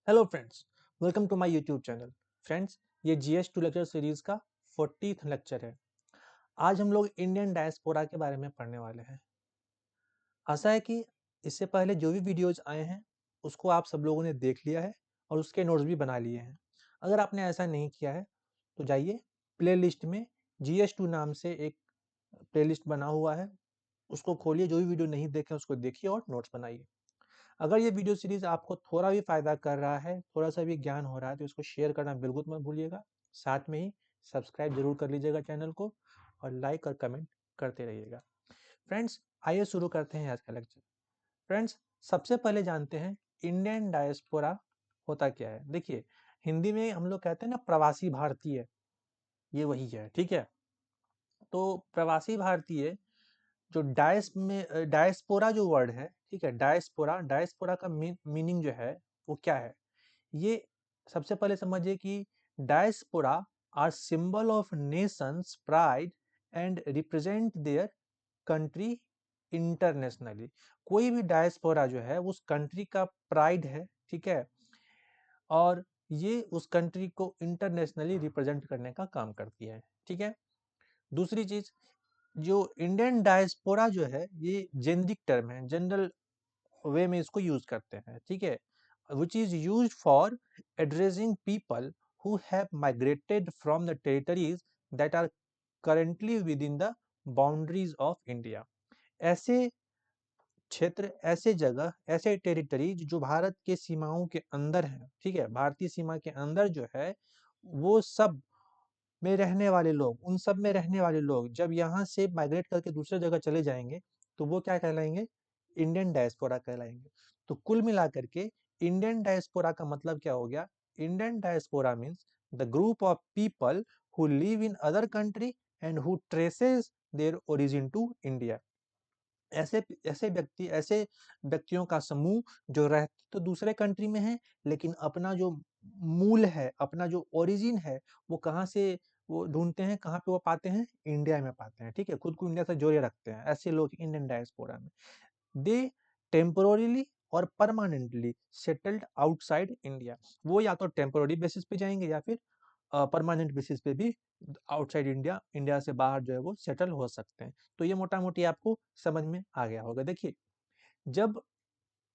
Hello friends, welcome to my YouTube channel. Friends, ये GS 2 lecture series का 40th lecture है। आज हम लोग इंडियन डायस्पोरा के बारे में पढ़ने वाले हैं। आशा है कि इससे पहले जो भी वीडियोज आए हैं उसको आप सब लोगों ने देख लिया है और उसके नोट्स भी बना लिए हैं। अगर आपने ऐसा नहीं किया है तो जाइए प्लेलिस्ट में GS2 नाम से एक प्लेलिस्ट बना हुआ है, उसको खोलिए। जो भी वीडियो नहीं देखे उसको देखिए और नोट्स बनाइए। अगर ये वीडियो सीरीज आपको थोड़ा भी फायदा कर रहा है, थोड़ा सा भी ज्ञान हो रहा है, तो इसको शेयर करना बिल्कुल मत भूलिएगा। साथ में ही सब्सक्राइब जरूर कर लीजिएगा चैनल को और लाइक और कमेंट करते रहिएगा। फ्रेंड्स, आइए शुरू करते हैं आज का लेक्चर। फ्रेंड्स, सबसे पहले जानते हैं इंडियन डायस्पोरा होता क्या है। देखिए, हिंदी में हम लोग कहते हैं ना प्रवासी भारतीय, ये वही है। ठीक है, तो प्रवासी भारतीय जो डायस्पोरा जो वर्ड है, ठीक है, डायस्पोरा डायस्पोरा का मीनिंग जो है वो क्या है, ये सबसे पहले समझिए कि diaspora are symbol of nations pride and represent their country internationally. कोई भी डायस्पोरा जो है उस कंट्री का प्राइड है, ठीक है, और ये उस कंट्री को इंटरनेशनली रिप्रेजेंट करने का काम करती है। ठीक है, दूसरी चीज, जो इंडियन डायस्पोरा जो है ये जेनरिक टर्म है, जनरल वे में इसको यूज करते हैं। ठीक है, which is use for addressing people who have migrated from the territories that are currently within the boundaries of India. ऐसे क्षेत्र, ऐसे जगह, ऐसे टेरिटरीज जो भारत के सीमाओं के अंदर है, ठीक है, भारतीय सीमा के अंदर जो है, वो सब में रहने वाले लोग, उन सब में रहने वाले लोग जब यहाँ से माइग्रेट करके दूसरे जगह चले जाएंगे तो वो क्या कहलाएंगे? इंडियन डायस्पोरा कहलाएंगे। तो कुल मिलाकर के इंडियन डायस्पोरा का मतलब क्या हो गया? Indian diaspora means the group of people who live in other country and who traces their origin to India. ऐसे ऐसे व्यक्ति, ऐसे व्यक्तियों का समूह जो रहते तो दूसरे कंट्री में है, लेकिन अपना जो मूल है, अपना जो ओरिजिन है, वो कहाँ से वो ढूंढते हैं, कहाँ पे वो पाते हैं? इंडिया में पाते हैं। ठीक है, खुद को इंडिया से जोड़े रखते हैं ऐसे लोग इंडियन डायस्पोरा में। दे टेम्पोररीली और परमानेंटली सेटल्ड आउटसाइड इंडिया। वो या तो टेम्पोररी बेसिस पे जाएंगे या फिर परमानेंट बेसिस पे भी आउटसाइड इंडिया, इंडिया से बाहर जो है वो सेटल हो सकते हैं। तो ये मोटा मोटी आपको समझ में आ गया होगा। देखिए, जब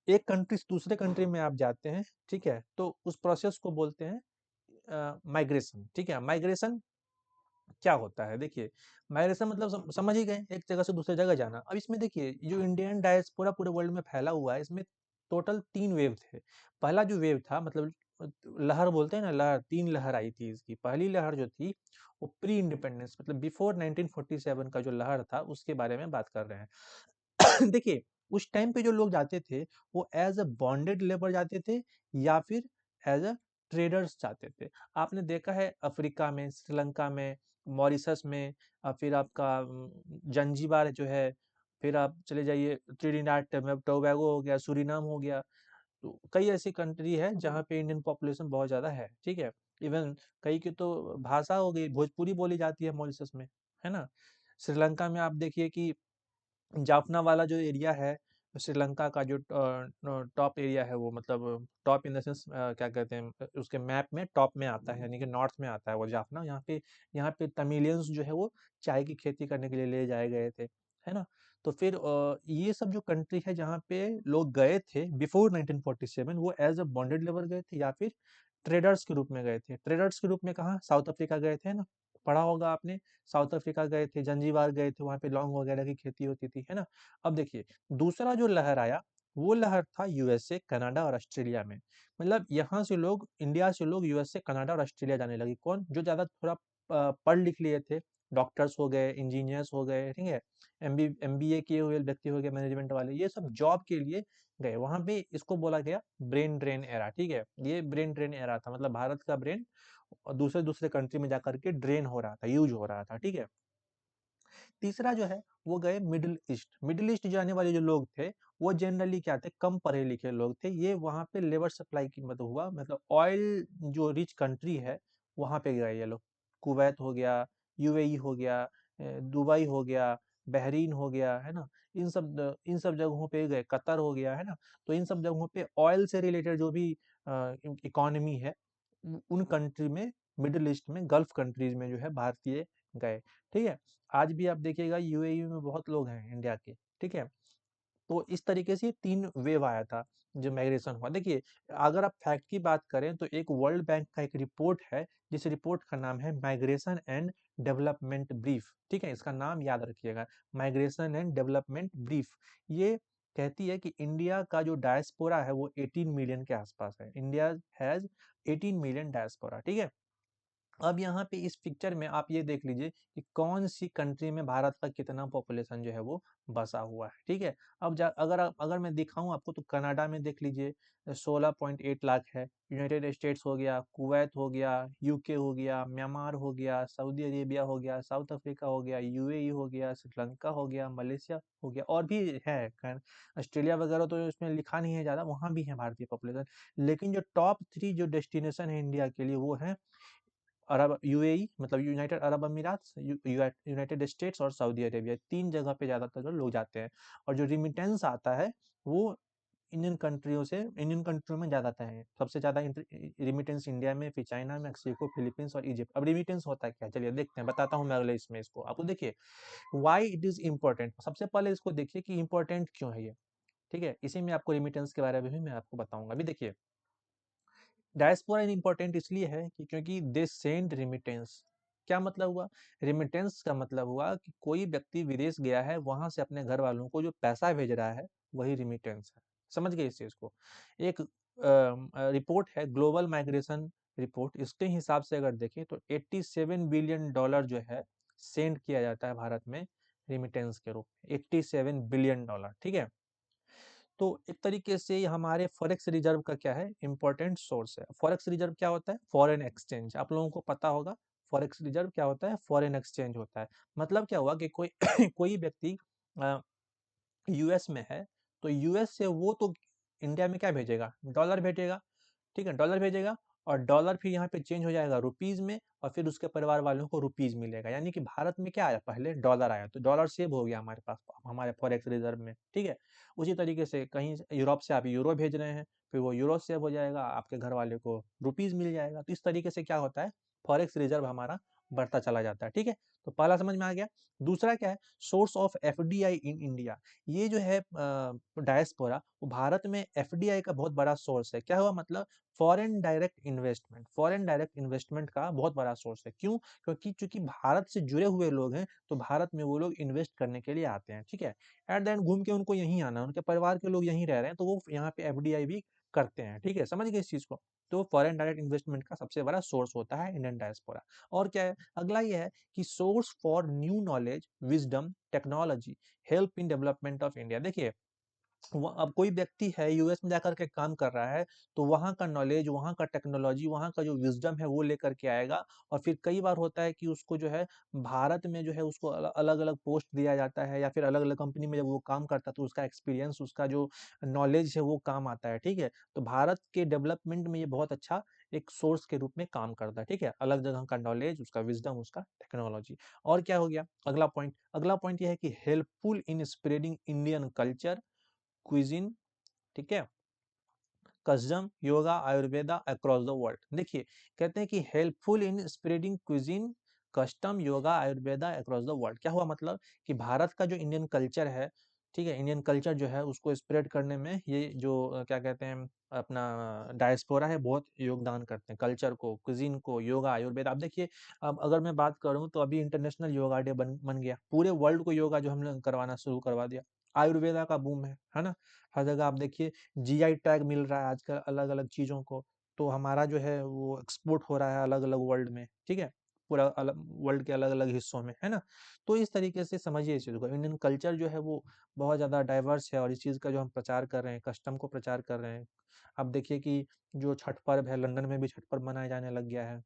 एक कंट्री से दूसरे कंट्री में आप जाते हैं, ठीक है, तो उस प्रोसेस को बोलते हैं माइग्रेशन। ठीक है, माइग्रेशन क्या होता है? देखिए, माइग्रेशन मतलब समझ ही गए, एक जगह से दूसरे जगह जाना। अब इसमें देखिए, जो इंडियन डायस्पोरा पूरे वर्ल्ड में फैला हुआ है, इसमें टोटल 3 वेव थे। पहला जो वेव था, मतलब लहर बोलते हैं ना, लहर, 3 लहर आई थी इसकी। पहली लहर जो थी वो प्री इंडिपेंडेंस मतलब बिफोर 1947 का जो लहर था उसके बारे में बात कर रहे हैं। देखिए, उस टाइम पे जो लोग जाते थे वो एज अ बॉन्डेड लेबर जाते थे या फिर एज अ ट्रेडर्स जाते थे। आपने देखा है अफ्रीका में, श्रीलंका में, मॉरिशस में, फिर आपका जंजीबार जो है, फिर आप चले जाइए ट्रिनिडाड टोबैगो हो गया, सूरीनाम हो गया। तो कई ऐसी कंट्री है जहाँ पे इंडियन पॉपुलेशन बहुत ज्यादा है। ठीक है, इवन कई की तो भाषा हो गई, भोजपुरी बोली जाती है मॉरिशस में, है ना। श्रीलंका में आप देखिए कि जाफना वाला जो एरिया है श्रीलंका का, जो टॉप एरिया है, वो मतलब टॉप इन द सेंस क्या कहते हैं, उसके मैप में टॉप में आता है, यानी कि नॉर्थ में आता है वो जाफना। यहाँ पे तमिलियंस जो है वो चाय की खेती करने के लिए ले जाए गए थे, है ना। तो फिर ये सब जो कंट्री है जहाँ पे लोग गए थे बिफोर 1947, वो एज अ बॉन्डेड लेबर गए थे या फिर ट्रेडर्स के रूप में गए थे। ट्रेडर्स के रूप में कहाँ? साउथ अफ्रीका गए थे ना, पढ़ा होगा आपने। साउथ अफ्रीका गए थे, जंजीबार गए थे, वहां पे लौंग वगैरह की खेती होती थी, है ना। अब देखिए, दूसरा जो लहर आया वो लहर था यूएसए, कनाडा और ऑस्ट्रेलिया में। मतलब यहाँ से लोग, इंडिया से लोग यूएसए, कनाडा और ऑस्ट्रेलिया जाने लगे। कौन? जो ज्यादा थोड़ा पढ़ लिख लिए थे, डॉक्टर्स हो गए, इंजीनियर्स हो गए, ठीक है, एमबीए किए हुए व्यक्ति हो गए, मैनेजमेंट वाले, ये सब जॉब के लिए गए वहां पे। इसको बोला गया ब्रेन ड्रेन एरा। ठीक है, ये ब्रेन ड्रेन एरा था, मतलब भारत का ब्रेन और दूसरे दूसरे कंट्री में जाकर के ड्रेन हो रहा था, यूज हो रहा था। ठीक है, तीसरा जो है वो गए मिडिल ईस्ट। मिडिल ईस्ट जाने वाले जो लोग थे वो जनरली क्या थे? कम पढ़े लिखे लोग थे। ये वहां पे लेबर सप्लाई की मदद हुआ, मतलब ऑयल जो रिच कंट्री है वहां पे गए ये लोग। कुवैत हो गया, यूएई हो गया, दुबई हो गया, बहरीन हो गया, है ना। इन सब जगहों पे गए, कतर हो गया, है ना। तो इन सब जगहों पे ऑयल से रिलेटेड जो भी इकोनॉमी है, उन कंट्री में, मिडिल ईस्ट में, गल्फ कंट्रीज में जो है भारतीय गए। ठीक है, आज भी आप देखिएगा यूएई में बहुत लोग हैं इंडिया के। ठीक है, तो इस तरीके से 3 वेव आया था जो माइग्रेशन हुआ। देखिए, अगर आप फैक्ट की बात करें तो एक वर्ल्ड बैंक का एक रिपोर्ट है, जिस रिपोर्ट का नाम है माइग्रेशन एंड डेवलपमेंट ब्रीफ। ठीक है, इसका नाम याद रखिएगा, माइग्रेशन एंड डेवलपमेंट ब्रीफ। ये कहती है कि इंडिया का जो डायस्पोरा है वो 18 मिलियन के आसपास है। India has 18 million diaspora. ठीक है, अब यहाँ पे इस पिक्चर में आप ये देख लीजिए कि कौन सी कंट्री में भारत का कितना पॉपुलेशन जो है वो बसा हुआ है। ठीक है, अब अगर मैं दिखाऊं आपको तो कनाडा में देख लीजिए 16.8 लाख है। यूनाइटेड स्टेट्स हो गया, कुवैत हो गया, यूके हो गया, म्यांमार हो गया, सऊदी अरेबिया हो गया, साउथ अफ्रीका हो गया, यूएई हो गया, श्रीलंका हो गया, मलेशिया हो गया, और भी है खैर, ऑस्ट्रेलिया वगैरह तो इसमें लिखा नहीं है ज्यादा, वहां भी है भारतीय पॉपुलेशन। लेकिन जो टॉप 3 जो डेस्टिनेशन है इंडिया के लिए वो है अरब, यूएई मतलब यूनाइटेड अरब अमीरात, यूनाइटेड स्टेट्स और सऊदी अरेबिया। 3 जगह पे ज्यादातर लोग जाते हैं। और जो रिमिटेंस आता है वो इंडियन कंट्रियों में ज्यादा आता है। सबसे ज्यादा रिमिटेंस इंडिया में, फिर चाइना, मैक्सिको, फिलीपींस और इजिप्ट। अब रिमिटेंस होता है क्या, चलिए देखते हैं, बताता हूँ मैं अगले इसमें इसको आपको। देखिए, वाई इट इज इम्पोर्टेंट, सबसे पहले इसको देखिए कि इम्पोर्टेंट क्यों है ये। ठीक है, इसी में आपको रिमिटेंस के बारे में भी मैं आपको बताऊंगा। अभी देखिए, डायस्पोरा इम्पोर्टेंट इसलिए है कि क्योंकि दे सेंड रिमिटेंस। क्या मतलब हुआ, रिमिटेंस का मतलब हुआ कि कोई व्यक्ति विदेश गया है, वहां से अपने घर वालों को जो पैसा भेज रहा है वही रिमिटेंस है। समझ गए इस चीज को। एक रिपोर्ट है ग्लोबल माइग्रेशन रिपोर्ट, इसके हिसाब से अगर देखें तो 87 बिलियन डॉलर जो है सेंड किया जाता है भारत में रिमिटेंस के रूप में, 87 बिलियन डॉलर। ठीक है, तो एक तरीके से ये हमारे फॉरेक्स रिजर्व का क्या है, इंपॉर्टेंट सोर्स है। फॉरेक्स रिजर्व क्या होता है, फॉरेन एक्सचेंज, आप लोगों को पता होगा। फॉरेक्स रिजर्व क्या होता है, फॉरेन एक्सचेंज होता है। मतलब क्या हुआ कि कोई कोई व्यक्ति यूएस में है, तो यूएस से वो तो इंडिया में क्या भेजेगा, डॉलर भेजेगा। ठीक है, डॉलर भेजेगा, और डॉलर फिर यहाँ पे चेंज हो जाएगा रुपीज में, और फिर उसके परिवार वालों को रुपीज मिलेगा। यानी कि भारत में क्या आया, पहले डॉलर आया, तो डॉलर सेव हो गया हमारे पास, हमारे फॉरेक्स रिजर्व में। ठीक है, उसी तरीके से कहीं यूरोप से आप यूरो भेज रहे हैं, फिर वो यूरो सेव हो जाएगा, आपके घर वाले को रुपीज मिल जाएगा। तो इस तरीके से क्या होता है, फॉरेक्स रिजर्व हमारा बढ़ता चला जाता है। ठीक है, तो पहला समझ में आ गया। दूसरा क्या है, source of FDI in India. ये जो है डायस्पोरा, वो भारत में एफडीआई का बहुत बड़ा सोर्स है। क्या हुआ मतलब, foreign direct investment, foreign direct investment का बहुत बड़ा सोर्स है। क्यों, क्योंकि चूंकि भारत से जुड़े हुए लोग हैं, तो भारत में वो लोग इन्वेस्ट करने के लिए आते हैं। ठीक है, एट द एंड घूम के उनको यहीं आना, उनके परिवार के लोग यहीं रह रहे हैं, तो वो यहाँ पे एफडीआई भी करते हैं। ठीक है, समझ गए इस चीज को। तो फॉरेन डायरेक्ट इन्वेस्टमेंट का सबसे बड़ा सोर्स होता है इंडियन डायस्पोरा। और क्या है, अगला ये है कि source for new knowledge, wisdom, technology, help in development of India. देखिए, अब कोई व्यक्ति है यूएस में जाकर के काम कर रहा है, तो वहाँ का नॉलेज, वहाँ का टेक्नोलॉजी, वहाँ का जो विजडम है वो लेकर के आएगा। और फिर कई बार होता है कि उसको जो है भारत में जो है उसको अलग अलग पोस्ट दिया जाता है, या फिर अलग अलग कंपनी में जब वो काम करता है तो उसका एक्सपीरियंस, उसका जो नॉलेज है वो काम आता है। ठीक है, तो भारत के डेवलपमेंट में ये बहुत अच्छा एक सोर्स के रूप में काम करता है। ठीक है, अलग जगह का नॉलेज, उसका विजडम, उसका टेक्नोलॉजी। और क्या हो गया अगला पॉइंट ये है कि helpful in spreading Indian culture, cuisine, ठीक है, custom, yoga, Ayurveda across the world. देखिए, कहते हैं कि helpful in spreading cuisine, custom, yoga, Ayurveda across the world. क्या हुआ मतलब कि भारत का जो इंडियन कल्चर है, ठीक है, इंडियन कल्चर जो है उसको स्प्रेड करने में ये जो क्या कहते हैं अपना डायस्पोरा है, बहुत योगदान करते हैं कल्चर को, क्विजिन को, योगा, आयुर्वेदा। अब देखिए, अब अगर मैं बात करूं तो अभी इंटरनेशनल योगा डे बन गया, पूरे वर्ल्ड को योगा जो हमने करवाना शुरू करवा दिया। आयुर्वेदा का बूम है ना, हर जगह आप देखिए जीआई टैग मिल रहा है आजकल अलग अलग चीजों को। तो हमारा जो है वो एक्सपोर्ट हो रहा है अलग अलग वर्ल्ड में। ठीक है, पूरा अलग वर्ल्ड के अलग अलग हिस्सों में, है ना। तो इस तरीके से समझिए इस चीज को, इंडियन कल्चर जो है वो बहुत ज्यादा डाइवर्स है, और इस चीज का जो हम प्रचार कर रहे हैं, कस्टम को प्रचार कर रहे हैं। अब देखिए कि जो छठ पर्व है, लंदन में भी छठ पर्व मनाया जाने लग गया है।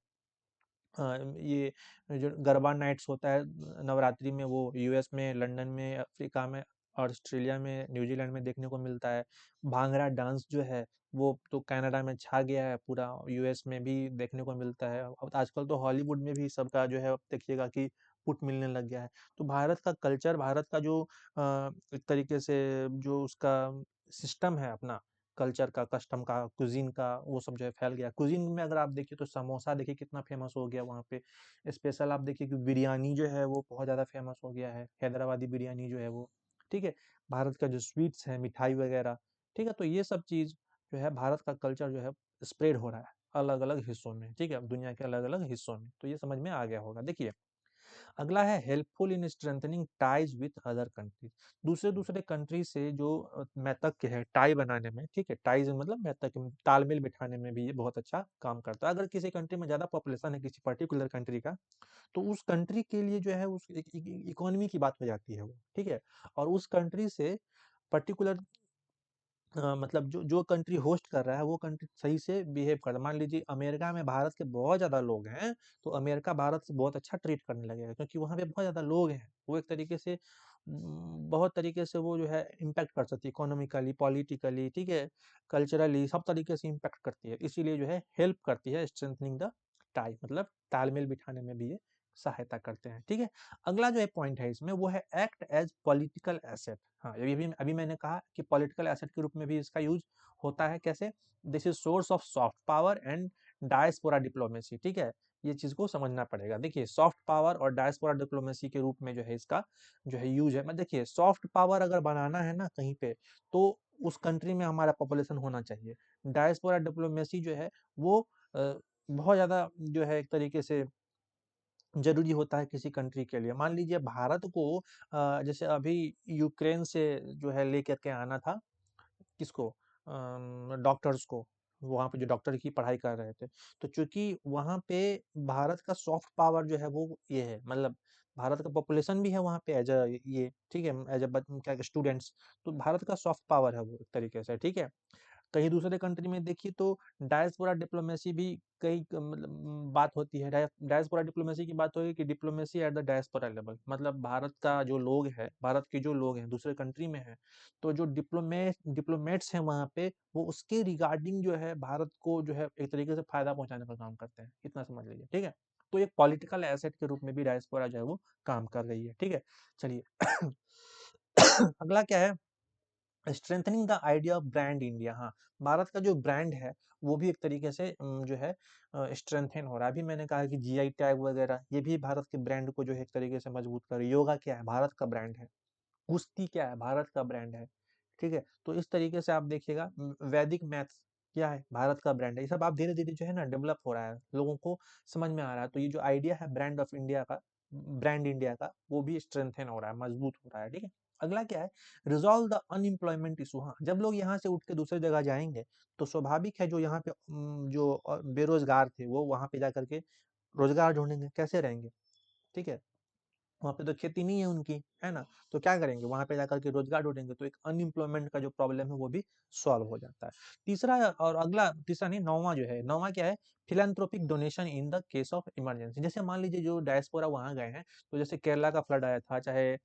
ये जो गरबा नाइट्स होता है नवरात्रि में, वो यूएस में, लंदन में, अफ्रीका में, और ऑस्ट्रेलिया में, न्यूजीलैंड में देखने को मिलता है। भांगड़ा डांस जो है वो तो कनाडा में छा गया है, पूरा यूएस में भी देखने को मिलता है। अब आजकल तो हॉलीवुड में भी सबका जो है, अब देखिएगा कि पुट मिलने लग गया है। तो भारत का कल्चर, भारत का जो एक तरीके से जो उसका सिस्टम है अपना कल्चर का, कस्टम का, कुज़ीन का, वो सब जो है फैल गया। कुज़ीन में अगर आप देखिए तो समोसा देखिए कितना फ़ेमस हो गया वहाँ पे। स्पेशल आप देखिए कि बिरयानी जो है वो बहुत ज़्यादा फ़ेमस हो गया है, हैदराबादी बिरयानी जो है वो, ठीक है? भारत का जो स्वीट्स हैं, मिठाई वगैरह, ठीक है? तो ये सब चीज़ जो है भारत का कल्चर जो है स्प्रेड हो रहा है अलग-अलग हिस्सों में, ठीक है? दुनिया के अलग-अलग हिस्सों में, तो ये समझ में आ गया होगा। देखिए अगला है helpful in strengthening ties with other countries. दूसरे दूसरे कंट्री से जो मैतक है टाई बनाने में, ठीक है, टाइज मतलब मैतक तालमेल बिठाने में भी ये बहुत अच्छा काम करता है। अगर किसी कंट्री में ज्यादा पॉपुलेशन है किसी पर्टिकुलर कंट्री का, तो उस कंट्री के लिए जो है उस इकोनॉमी की बात हो जाती है वो, ठीक है, और उस कंट्री से पर्टिकुलर मतलब जो जो कंट्री होस्ट कर रहा है वो कंट्री सही से बिहेव कर रहा है। मान लीजिए अमेरिका में भारत के बहुत ज़्यादा लोग हैं, तो अमेरिका भारत से बहुत अच्छा ट्रीट करने लगेगा क्योंकि वहाँ पे बहुत ज़्यादा लोग हैं। वो एक तरीके से बहुत तरीके से वो जो है इम्पैक्ट कर सकती है इकोनॉमिकली, पॉलिटिकली, ठीक है, कल्चरली, सब तरीके से इम्पैक्ट करती है। इसीलिए जो है हेल्प करती है स्ट्रेंथनिंग द टाई, मतलब तालमेल बिठाने में भी ये सहायता करते हैं, ठीक है। अगला जो है पॉइंट है इसमें वो है एक्ट एज पॉलिटिकल एसेट। हाँ, ये भी अभी मैंने कहा कि पॉलिटिकल एसेट के रूप में भी इसका यूज होता है। कैसे? This is source of soft power and diaspora diplomacy, ठीक है, ये चीज को समझना पड़ेगा। देखिए सॉफ्ट पावर और डायस्पोरा डिप्लोमेसी के रूप में जो है इसका जो है यूज है। मैं देखिए सॉफ्ट पावर अगर बनाना है ना कहीं पे, तो उस कंट्री में हमारा पॉपुलेशन होना चाहिए। डायस्पोरा डिप्लोमेसी जो है वो बहुत ज्यादा जो है एक तरीके से ज़रूरी होता है किसी कंट्री के लिए। मान लीजिए भारत को जैसे अभी यूक्रेन से जो है लेकर के आना था किसको, डॉक्टर्स को, वहाँ पे जो डॉक्टर की पढ़ाई कर रहे थे। तो चूँकि वहाँ पे भारत का सॉफ्ट पावर जो है वो ये है, मतलब भारत का पॉपुलेशन भी है वहाँ पे एज़ अ ये, ठीक है, एज़ अ बच क्या स्टूडेंट्स, तो भारत का सॉफ्ट पावर है वो एक तरीके से, ठीक है। कहीं दूसरे कंट्री में देखिए तो डायस्पोरा डिप्लोमेसी भी कई मतलब बात होती है। डायस्पोरा डिप्लोमेसी की बात होगी कि diplomacy at the diaspora level, मतलब भारत का जो लोग है, भारत के जो लोग हैं दूसरे कंट्री में हैं, तो जो डिप्लोमेट्स हैं वहाँ पे, वो उसके रिगार्डिंग जो है भारत को जो है एक तरीके से फायदा पहुंचाने का काम करते हैं, इतना समझ लीजिए, ठीक है। तो एक पॉलिटिकल एसेट के रूप में भी डायस्पोरा जो है वो काम कर रही है, ठीक है। चलिए अगला क्या है, strengthening the idea of brand India. हाँ, भारत का जो ब्रांड है वो भी एक तरीके से जो है स्ट्रेंथन हो रहा है। अभी मैंने कहा कि जीआई टैग वगैरह ये भी भारत के ब्रांड को जो है एक तरीके से मजबूत कर रही है। योगा क्या है, भारत का ब्रांड है। कुश्ती क्या है, भारत का ब्रांड है, ठीक है। तो इस तरीके से आप देखिएगा वैदिक मैथ्स क्या है, भारत का ब्रांड है। ये सब आप धीरे धीरे जो है ना डेवलप हो रहा है, लोगों को समझ में आ रहा है। तो ये जो आइडिया है ब्रांड ऑफ इंडिया का, ब्रांड इंडिया का, वो भी स्ट्रेंथन हो रहा है, मजबूत हो रहा है, ठीक है। अगला क्या है, रिजॉल्व द अनएम्प्लॉयमेंट इशू। हाँ, जब लोग यहाँ से उठ के दूसरी जगह जाएंगे तो स्वाभाविक है जो यहाँ पे जो बेरोजगार थे वो वहाँ पे जा करके रोजगार ढूंढेंगे, कैसे रहेंगे, ठीक है। वहाँ पे तो खेती नहीं है उनकी, है ना? तो क्या करेंगे? वहाँ पे जाकर के रोजगार ढूँढेंगे, तो एक अनएम्प्लॉयमेंट का जो प्रॉब्लम है वो भी सॉल्व हो जाता है। तीसरा और अगला, तीसरा नहीं, 9वां जो है, 9वां क्या है? Philanthropic donation in the case of emergency. जैसे मान लीजिए जो डायस्पोरा वहाँ गए हैं, तो जैसे केरला का फ्लड आया था, चाहे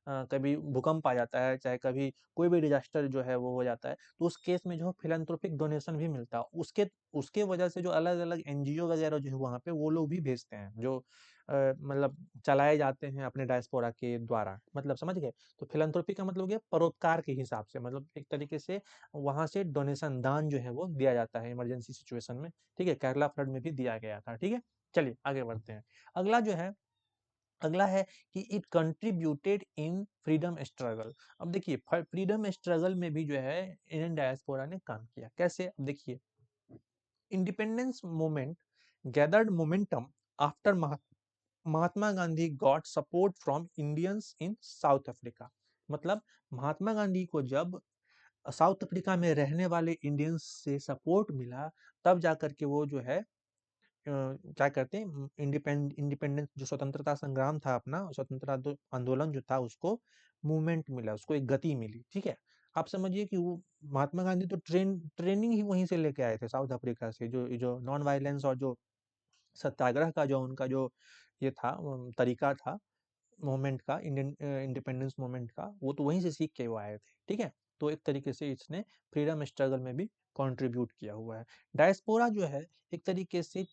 कभी भूकंप आ जाता है, चाहे कभी कोई भी डिजास्टर जो है वो हो जाता है, तो उस केस में जो है फिलैंथ्रोपिक डोनेशन भी मिलता है। उसके उसके वजह से जो अलग-अलग एनजीओ वगैरह जो है वहाँ पे वो लोग भी भेजते हैं, जो मतलब चलाए जाते हैं अपने डायस्पोरा के द्वारा, मतलब समझ गए। तो फिलैंथ्रोपी का मतलब हो गया परोपकार के हिसाब से, मतलब एक तरीके से वहां से डोनेशन, दान जो है वो दिया जाता है इमरजेंसी सिचुएशन में, ठीक है। केरला फ्लड में भी दिया गया था, ठीक है। चलिए आगे बढ़ते हैं। अगला जो है, अगला है कि it contributed in freedom struggle. अब देखिए फ्रीडम स्ट्रगल में भी जो है इंडियन डायस्पोरा ने काम किया। कैसे? अब देखिए, independence movement gathered momentum after Mahatma Gandhi got support from Indians in south Africa. मतलब महात्मा गांधी को जब साउथ अफ्रीका में रहने वाले इंडियंस से सपोर्ट मिला, तब जाकर के वो जो है क्या कहते हैं, इंडिपेंडेंस जो स्वतंत्रता संग्राम था अपना, स्वतंत्रता आंदोलन जो था, उसको मूवमेंट मिला, उसको एक गति मिली, ठीक है। आप समझिए कि वो महात्मा गांधी तो ट्रेनिंग ही वहीं से लेके आए थे साउथ अफ्रीका से। जो जो नॉन वायलेंस और जो सत्याग्रह का जो उनका जो ये था तरीका था मूवमेंट का, इंडियन इंडिपेंडेंस मूवमेंट का, वो तो वहीं से सीख के वो आए थे, ठीक है। तो एक तरीके से इसने फ्रीडम स्ट्रगल में भी कंट्रीब्यूट किया हुआ है। डायस्पोरा जो है एक तरीके से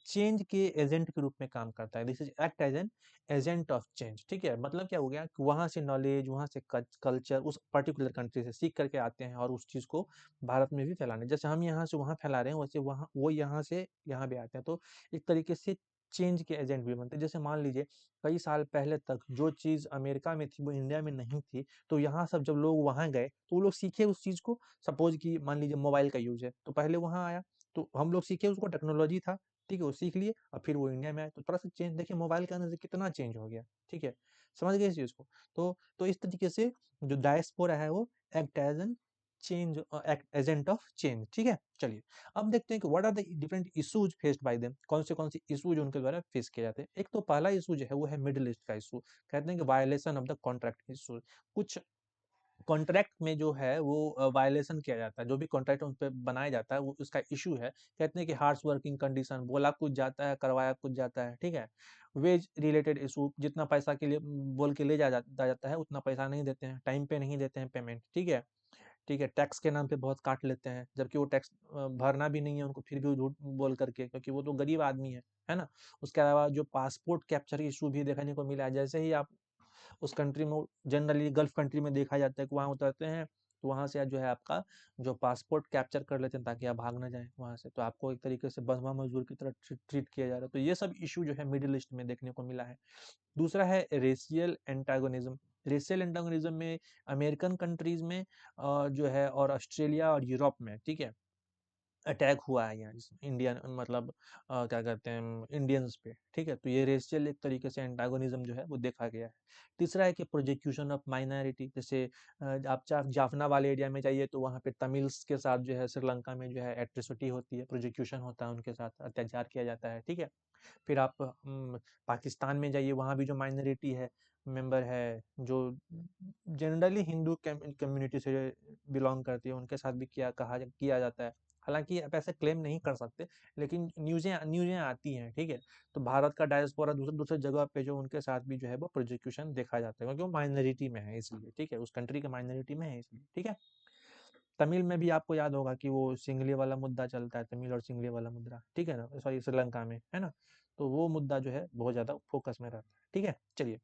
चेंज के एजेंट के रूप में काम करता है। This is act as an agent of change, ठीक है। मतलब क्या हो गया कि वहाँ से नॉलेज, वहाँ से कल्चर उस पर्टिकुलर कंट्री से सीख करके आते हैं और उस चीज़ को भारत में भी फैलाने, जैसे हम यहाँ से वहाँ फैला रहे हैं वैसे वहाँ वो यहाँ से यहाँ भी आते हैं। तो एक तरीके से चेंज के एजेंट भी बनते हैं। जैसे मान लीजिए कई साल पहले तक जो चीज़ अमेरिका में थी वो इंडिया में नहीं थी, तो यहाँ सब जब लोग वहाँ गए तो वो लोग सीखे उस चीज़ को। सपोज कि मान लीजिए मोबाइल का यूज है तो पहले वहाँ आया, तो हम लोग सीखे उसको, टेक्नोलॉजी था, ठीक है, वो सीख लिए और फिर वो इंडिया में आए, तो थोड़ा सा चेंज देखिए मोबाइल के आने से कितना चेंज हो गया, ठीक है। समझ गए इस चीज को। तो इस तरीके से जो डायस्पोरा है वो act as an change, act agent of change, ठीक है। चलिए अब देखते हैं कि what are the different issues faced by them, कौन से इश्यूज उनके द्वारा फेस किए जाते हैं। एक तो पहला इशू जो है वो है मिडिल ईस्ट का इशू। कहते हैं कि violation of the contract issue. कुछ कॉन्ट्रैक्ट में जो है वो वायलेशन किया जाता है, जो भी कॉन्ट्रैक्ट उन पे बनाया जाता है वो उसका इशू है। कहते हैं कि हार्श वर्किंग कंडीशन, बोला कुछ जाता है करवाया कुछ जाता है, ठीक है। वेज रिलेटेड इशू, जितना पैसा के लिए बोल के ले जाता है उतना पैसा नहीं देते हैं, टाइम पे नहीं देते हैं पेमेंट, ठीक है। ठीक है, टैक्स के नाम पे बहुत काट लेते हैं, जबकि वो टैक्स भरना भी नहीं है उनको, फिर भी झूठ बोल करके, क्योंकि वो तो गरीब आदमी है ना। उसके अलावा जो पासपोर्ट कैप्चर इशू भी देखने को मिला है, जैसे ही आप उस कंट्री में, जनरली गल्फ कंट्री में देखा जाता है कि वहाँ उतरते हैं तो वहाँ से जो है आपका जो पासपोर्ट कैप्चर कर लेते हैं ताकि आप भाग ना जाए वहाँ से, तो आपको एक तरीके से बंधुआ मजदूर की तरह ट्रीट किया जा रहा है। तो ये सब इशू जो है मिडिल ईस्ट में देखने को मिला है। दूसरा है रेशियल एंटागोनिज्म। रेशियल एंटागोनिज्म में अमेरिकन कंट्रीज में जो है और ऑस्ट्रेलिया और यूरोप में, ठीक है, अटैक हुआ है यहाँ इंडियन, मतलब क्या कहते हैं इंडियंस पे, ठीक है। तो ये रेशियल एक तरीके से एंटागोनिज्म जो है वो देखा गया है। तीसरा है कि प्रोजेक्यूशन ऑफ माइनॉरिटी, जैसे आप जाफना वाले एरिया में जाइए तो वहाँ पे तमिल्स के साथ जो है श्रीलंका में जो है एट्रोसिटी होती है, प्रोजेक्यूशन होता है, उनके साथ अत्याचार किया जाता है, ठीक है। फिर आप पाकिस्तान में जाइए, वहाँ भी जो माइनॉरिटी है मेंबर है जो जनरली हिंदू कम्युनिटी से बिलोंग करती है, उनके साथ भी किया जाता है। हालांकि आप ऐसे क्लेम नहीं कर सकते, लेकिन न्यूज़ें न्यूज़ें आती हैं, ठीक है। तो भारत का डायस्पोरा दूसरे दूसरे जगह पे जो उनके साथ भी जो है वो प्रोसिक्यूशन देखा जाता है, क्योंकि वो माइनॉरिटी में है इसलिए, ठीक है, उस कंट्री के माइनॉरिटी में है इसलिए, ठीक है। तमिल में भी आपको याद होगा कि वो सिंगले वाला मुद्दा चलता है, तमिल और सिंगले वाला मुद्दा, ठीक है ना, सॉरी श्रीलंका में, है ना। तो वो मुद्दा जो है बहुत ज्यादा फोकस में रहता है, ठीक है। चलिए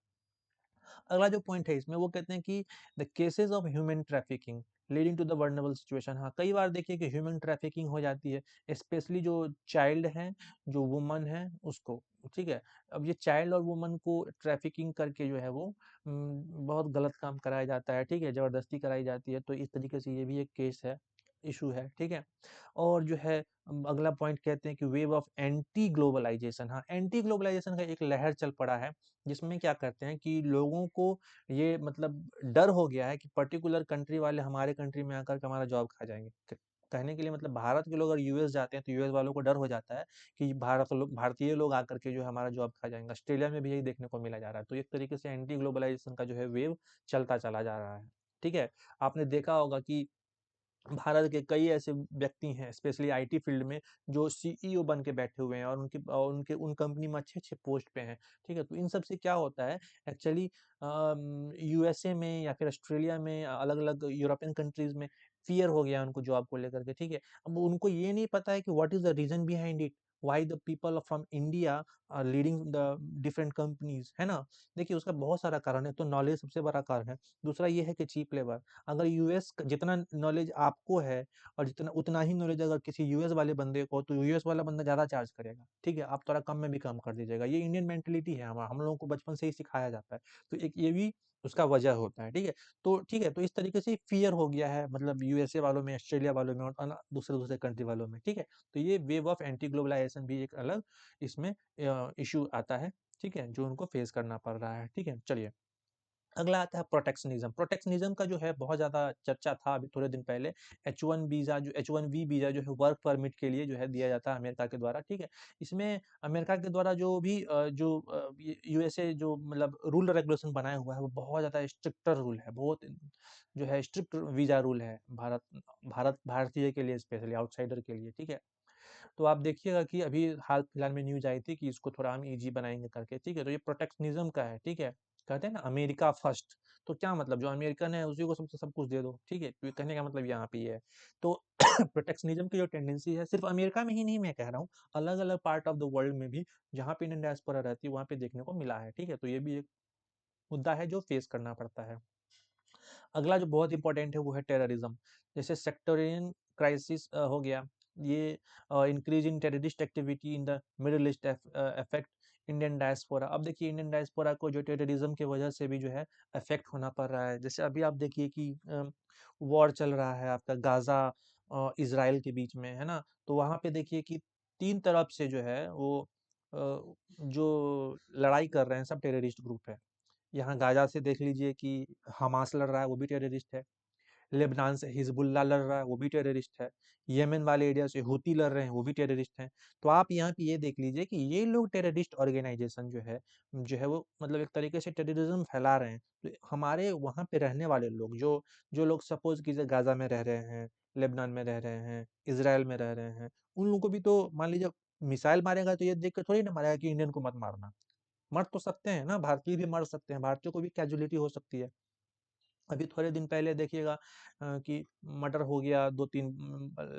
अगला जो पॉइंट है इसमें वो कहते हैं कि the cases of human trafficking leading to the vulnerable situation. हाँ, कई बार देखिए कि ह्यूमन ट्रैफिकिंग हो जाती है, स्पेशली जो चाइल्ड है, जो वुमन है उसको, ठीक है। अब ये चाइल्ड और वुमन को ट्रैफिकिंग करके जो है वो बहुत गलत काम कराया जाता है, ठीक है, जबरदस्ती कराई जाती है। तो इस तरीके से ये भी एक केस है, इशू है, ठीक है। और जो है अगला पॉइंट कहते हैं कि वेव ऑफ एंटी ग्लोबलाइजेशन। हाँ, एंटी ग्लोबलाइजेशन का एक लहर चल पड़ा है, जिसमें क्या करते हैं कि लोगों को ये मतलब डर हो गया है कि पर्टिकुलर कंट्री वाले हमारे कंट्री में आकर के हमारा जॉब खा जाएंगे। कहने के लिए मतलब भारत के लोग अगर यूएस जाते हैं तो यूएस वालों को डर हो जाता है कि भारतीय लोग आकर के जो है हमारा जॉब खा जाएंगे। ऑस्ट्रेलिया में भी यही देखने को मिला जा रहा है। तो एक तरीके से एंटी ग्लोबलाइजेशन का जो है वेव चलता चला जा रहा है, ठीक है। आपने देखा होगा कि भारत के कई ऐसे व्यक्ति हैं स्पेशली आईटी फील्ड में जो सीईओ बन के बैठे हुए हैं और उनके उन कंपनी में अच्छे अच्छे पोस्ट पे हैं, ठीक है। तो इन सब से क्या होता है एक्चुअली, यूएसए में या फिर ऑस्ट्रेलिया में, अलग अलग यूरोपियन कंट्रीज में फियर हो गया उनको जॉब को लेकर के, ठीक है। अब उनको ये नहीं पता है कि what is the reason behind it, why the people from India are leading the different companies, है ना। देखिए उसका बहुत सारा कारण है, तो नॉलेज सबसे बड़ा कारण है। दूसरा ये है कि चीप लेबर। अगर यूएस जितना नॉलेज आपको है और जितना उतना ही नॉलेज अगर किसी यूएस वाले बंदे को, तो यूएस वाला बंदा ज्यादा चार्ज करेगा, ठीक है। आप थोड़ा कम में भी कम कर दीजिएगा। ये इंडियन मेंटेलिटी है, हम लोगों को बचपन से ही सिखाया जाता है। तो एक ये भी उसका वजह होता है, ठीक है। तो ठीक है, तो इस तरीके से फियर हो गया है, मतलब यूएसए वालों में, ऑस्ट्रेलिया वालों में और दूसरे दूसरे कंट्री वालों में, ठीक है। तो ये वेव ऑफ एंटी ग्लोबलाइजेशन भी एक अलग इसमें इशू आता है, ठीक है, जो उनको फेस करना पड़ रहा है, ठीक है। चलिए अगला आता है प्रोटेक्शनिज्म। प्रोटेक्शनिज्म का जो है बहुत ज्यादा चर्चा था अभी थोड़े दिन पहले। H1 बी वीजा जो है वर्क परमिट के लिए जो है दिया जाता है अमेरिका के द्वारा, ठीक है। इसमें अमेरिका के द्वारा जो भी यूएसए जो मतलब रूल रेगुलेशन बनाया हुआ है वो बहुत ज्यादा स्ट्रिक्टर रूल है, बहुत जो है स्ट्रिक्ट वीजा रूल है भारतीय के लिए, स्पेशली आउटसाइडर के लिए, ठीक है। तो आप देखिएगा कि अभी हाल फिलहाल में न्यूज आई थी कि इसको थोड़ा हम इजी बनाएंगे करके, ठीक है। तो ये प्रोटेक्शनिज्म का है, ठीक है। कहते हैं ना अमेरिका फर्स्ट, तो क्या मतलब जो अमेरिकन है उसी को सब कुछ दे दो, ठीक है? तो कहने का मतलब यहाँ पे ये है। तो प्रोटेक्शनिज्म की जो टेंडेंसी है सिर्फ अमेरिका में ही नहीं मैं कह रहा हूँ, अलग-अलग पार्ट ऑफ द वर्ल्ड में भी जहाँ पे इंडियन डायस्पोरा रहती है वहाँ पे देखने को मिला है, ठीक है? तो ये भी एक मुद्दा है जो फेस करना पड़ता है। अगला जो बहुत इंपॉर्टेंट है वो है टेररिज्म। जैसे सेक्टोरियन क्राइसिस हो गया, ये increase in terrorist activity in the middle east affect Indian diaspora. अब देखिए इंडियन डायस्पोरा को जो टेररिज्म की वजह से भी जो है अफेक्ट होना पड़ रहा है। जैसे अभी आप देखिए कि वॉर चल रहा है आपका गाजा इसराइल के बीच में, है ना? तो वहाँ पे देखिए कि 3 तरफ से जो है वो जो लड़ाई कर रहे हैं सब टेररिस्ट ग्रुप है। यहाँ गाजा से देख लीजिए कि हमास लड़ रहा है, वो भी टेररिस्ट है। लेबनान से हिजबुल्लाह लड़ रहा है, वो भी टेररिस्ट है। यमन वाले एरिया से हूती लड़ रहे हैं, वो भी टेररिस्ट हैं। तो आप यहाँ पे ये देख लीजिए कि ये लोग टेररिस्ट ऑर्गेनाइजेशन जो है वो मतलब एक तरीके से टेररिज्म फैला रहे हैं। तो हमारे वहाँ पे रहने वाले लोग जो लोग सपोज कीजिए गाजा में रह रहे हैं, लेबनान में रह रहे हैं, इज़राइल में रह रहे हैं, उन लोगों को भी तो मान लीजिए मिसाइल मारेगा तो ये देख के थोड़ी ना मारेगा कि इंडियन को मत मारना। मर तो सकते हैं ना, भारतीय भी मर सकते हैं, भारतीयों को भी कैजुअलिटी हो सकती है। अभी थोड़े दिन पहले देखिएगा कि मर्डर हो गया 2-3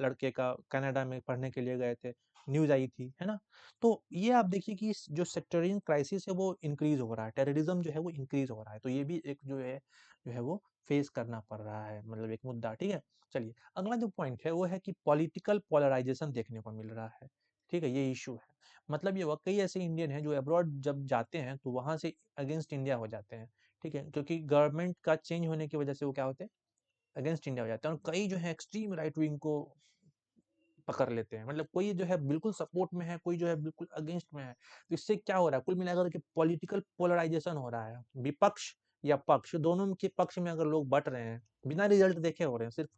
लड़के का, कनाडा में पढ़ने के लिए गए थे, न्यूज़ आई थी, है ना? तो ये आप देखिए कि जो सेक्टरियन क्राइसिस है वो इंक्रीज़ हो रहा है, टेररिज्म जो है वो इंक्रीज़ हो रहा है, तो ये भी एक जो है वो फेस करना पड़ रहा है, मतलब एक मुद्दा, ठीक है? चलिए, अगला जो पॉइंट है वो है कि पॉलिटिकल पोलराइज़ेशन देखने को मिल रहा है, ठीक है? ये इश्यू है। मतलब ये हुआ कई ऐसे इंडियन हैं जो अब्रॉड जब जाते हैं तो वहाँ से अगेंस्ट इंडिया हो जाते हैं। ठीक है? क्योंकि गवर्नमेंट का चेंज होने की वजह से वो क्या होते हैं? अगेंस्ट इंडिया हो जाते हैं और कई जो है एक्सट्रीम राइट विंग को पकड़ लेते हैं। मतलब कोई जो है बिल्कुल सपोर्ट में है, कोई जो है बिल्कुल अगेंस्ट में है। तो इससे क्या हो रहा है? कुल मिलाकर के पॉलिटिकल पोलराइज़ेशन हो रहा है। विपक्ष या पक्ष दोनों के पक्ष में अगर लोग बँट रहे हैं, बिना रिजल्ट देखे हो रहे हैं, सिर्फ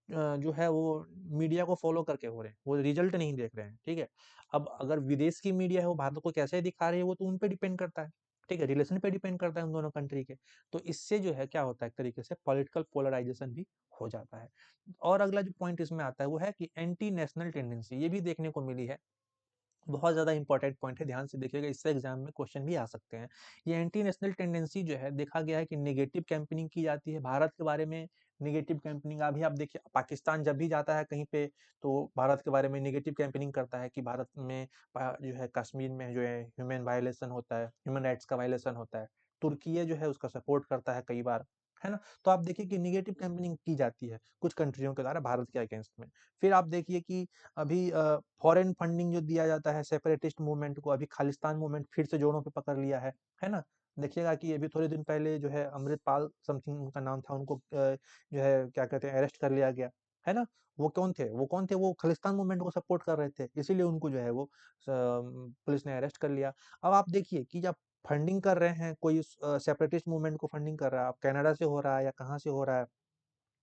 जो है वो मीडिया को फॉलो करके हो रहे हैं, वो रिजल्ट नहीं देख रहे हैं, ठीक है? अब अगर विदेश की मीडिया है वो भारत को कैसे दिखा रही है वो तो उन पे डिपेंड करता है, ठीक है? रिलेशन पे डिपेंड करता है उन दोनों कंट्री के। तो इससे जो है क्या होता है एक तरीके से पॉलिटिकल पोलराइज़ेशन भी हो जाता है। और अगला जो पॉइंट इसमें आता है वो है कि एंटी नेशनल टेंडेंसी ये भी देखने को मिली है। बहुत ज़्यादा इंपॉर्टेंट पॉइंट है, ध्यान से देखिएगा, इससे एग्जाम में क्वेश्चन भी आ सकते हैं। ये एंटी नेशनल टेंडेंसी जो है देखा गया है कि नेगेटिव कैंपेनिंग की जाती है भारत के बारे में। नेगेटिव कैंपेनिंग अभी आप देखिए पाकिस्तान जब भी जाता है कहीं पे तो भारत के बारे में नेगेटिव कैंपेनिंग करता है कि भारत में जो है कश्मीर में जो है ह्यूमन वायलेशन होता है, ह्यूमन राइट्स का वायलेशन होता है। तुर्की जो है उसका सपोर्ट करता है कई बार, है ना? तो आप देखिए कि नेगेटिव कैंपेनिंग की जाती है कुछ कंट्रियों के द्वारा भारत के अगेंस्ट में। फिर आप देखिए कि अभी फॉरेन फंडिंग जो दिया जाता है सेपरेटिस्ट मूवमेंट को, अभी खालिस्तान मूवमेंट फिर से जोरों पे पकड़ लिया है ना? देखिएगा कि अभी थोड़े दिन पहले जो है अमृतपाल समथिंग उनका नाम था, उनको जो है क्या कहते हैं अरेस्ट कर लिया गया, है ना? वो कौन थे? वो कौन थे? वो खालिस्तान मूवमेंट को सपोर्ट कर रहे थे, इसीलिए उनको जो है वो पुलिस ने अरेस्ट कर लिया। अब आप देखिए कि जब फंडिंग कर रहे हैं कोई सेपरेटिस्ट मूवमेंट को फंडिंग कर रहा है, अब कनाडा से हो रहा है या कहाँ से हो रहा है,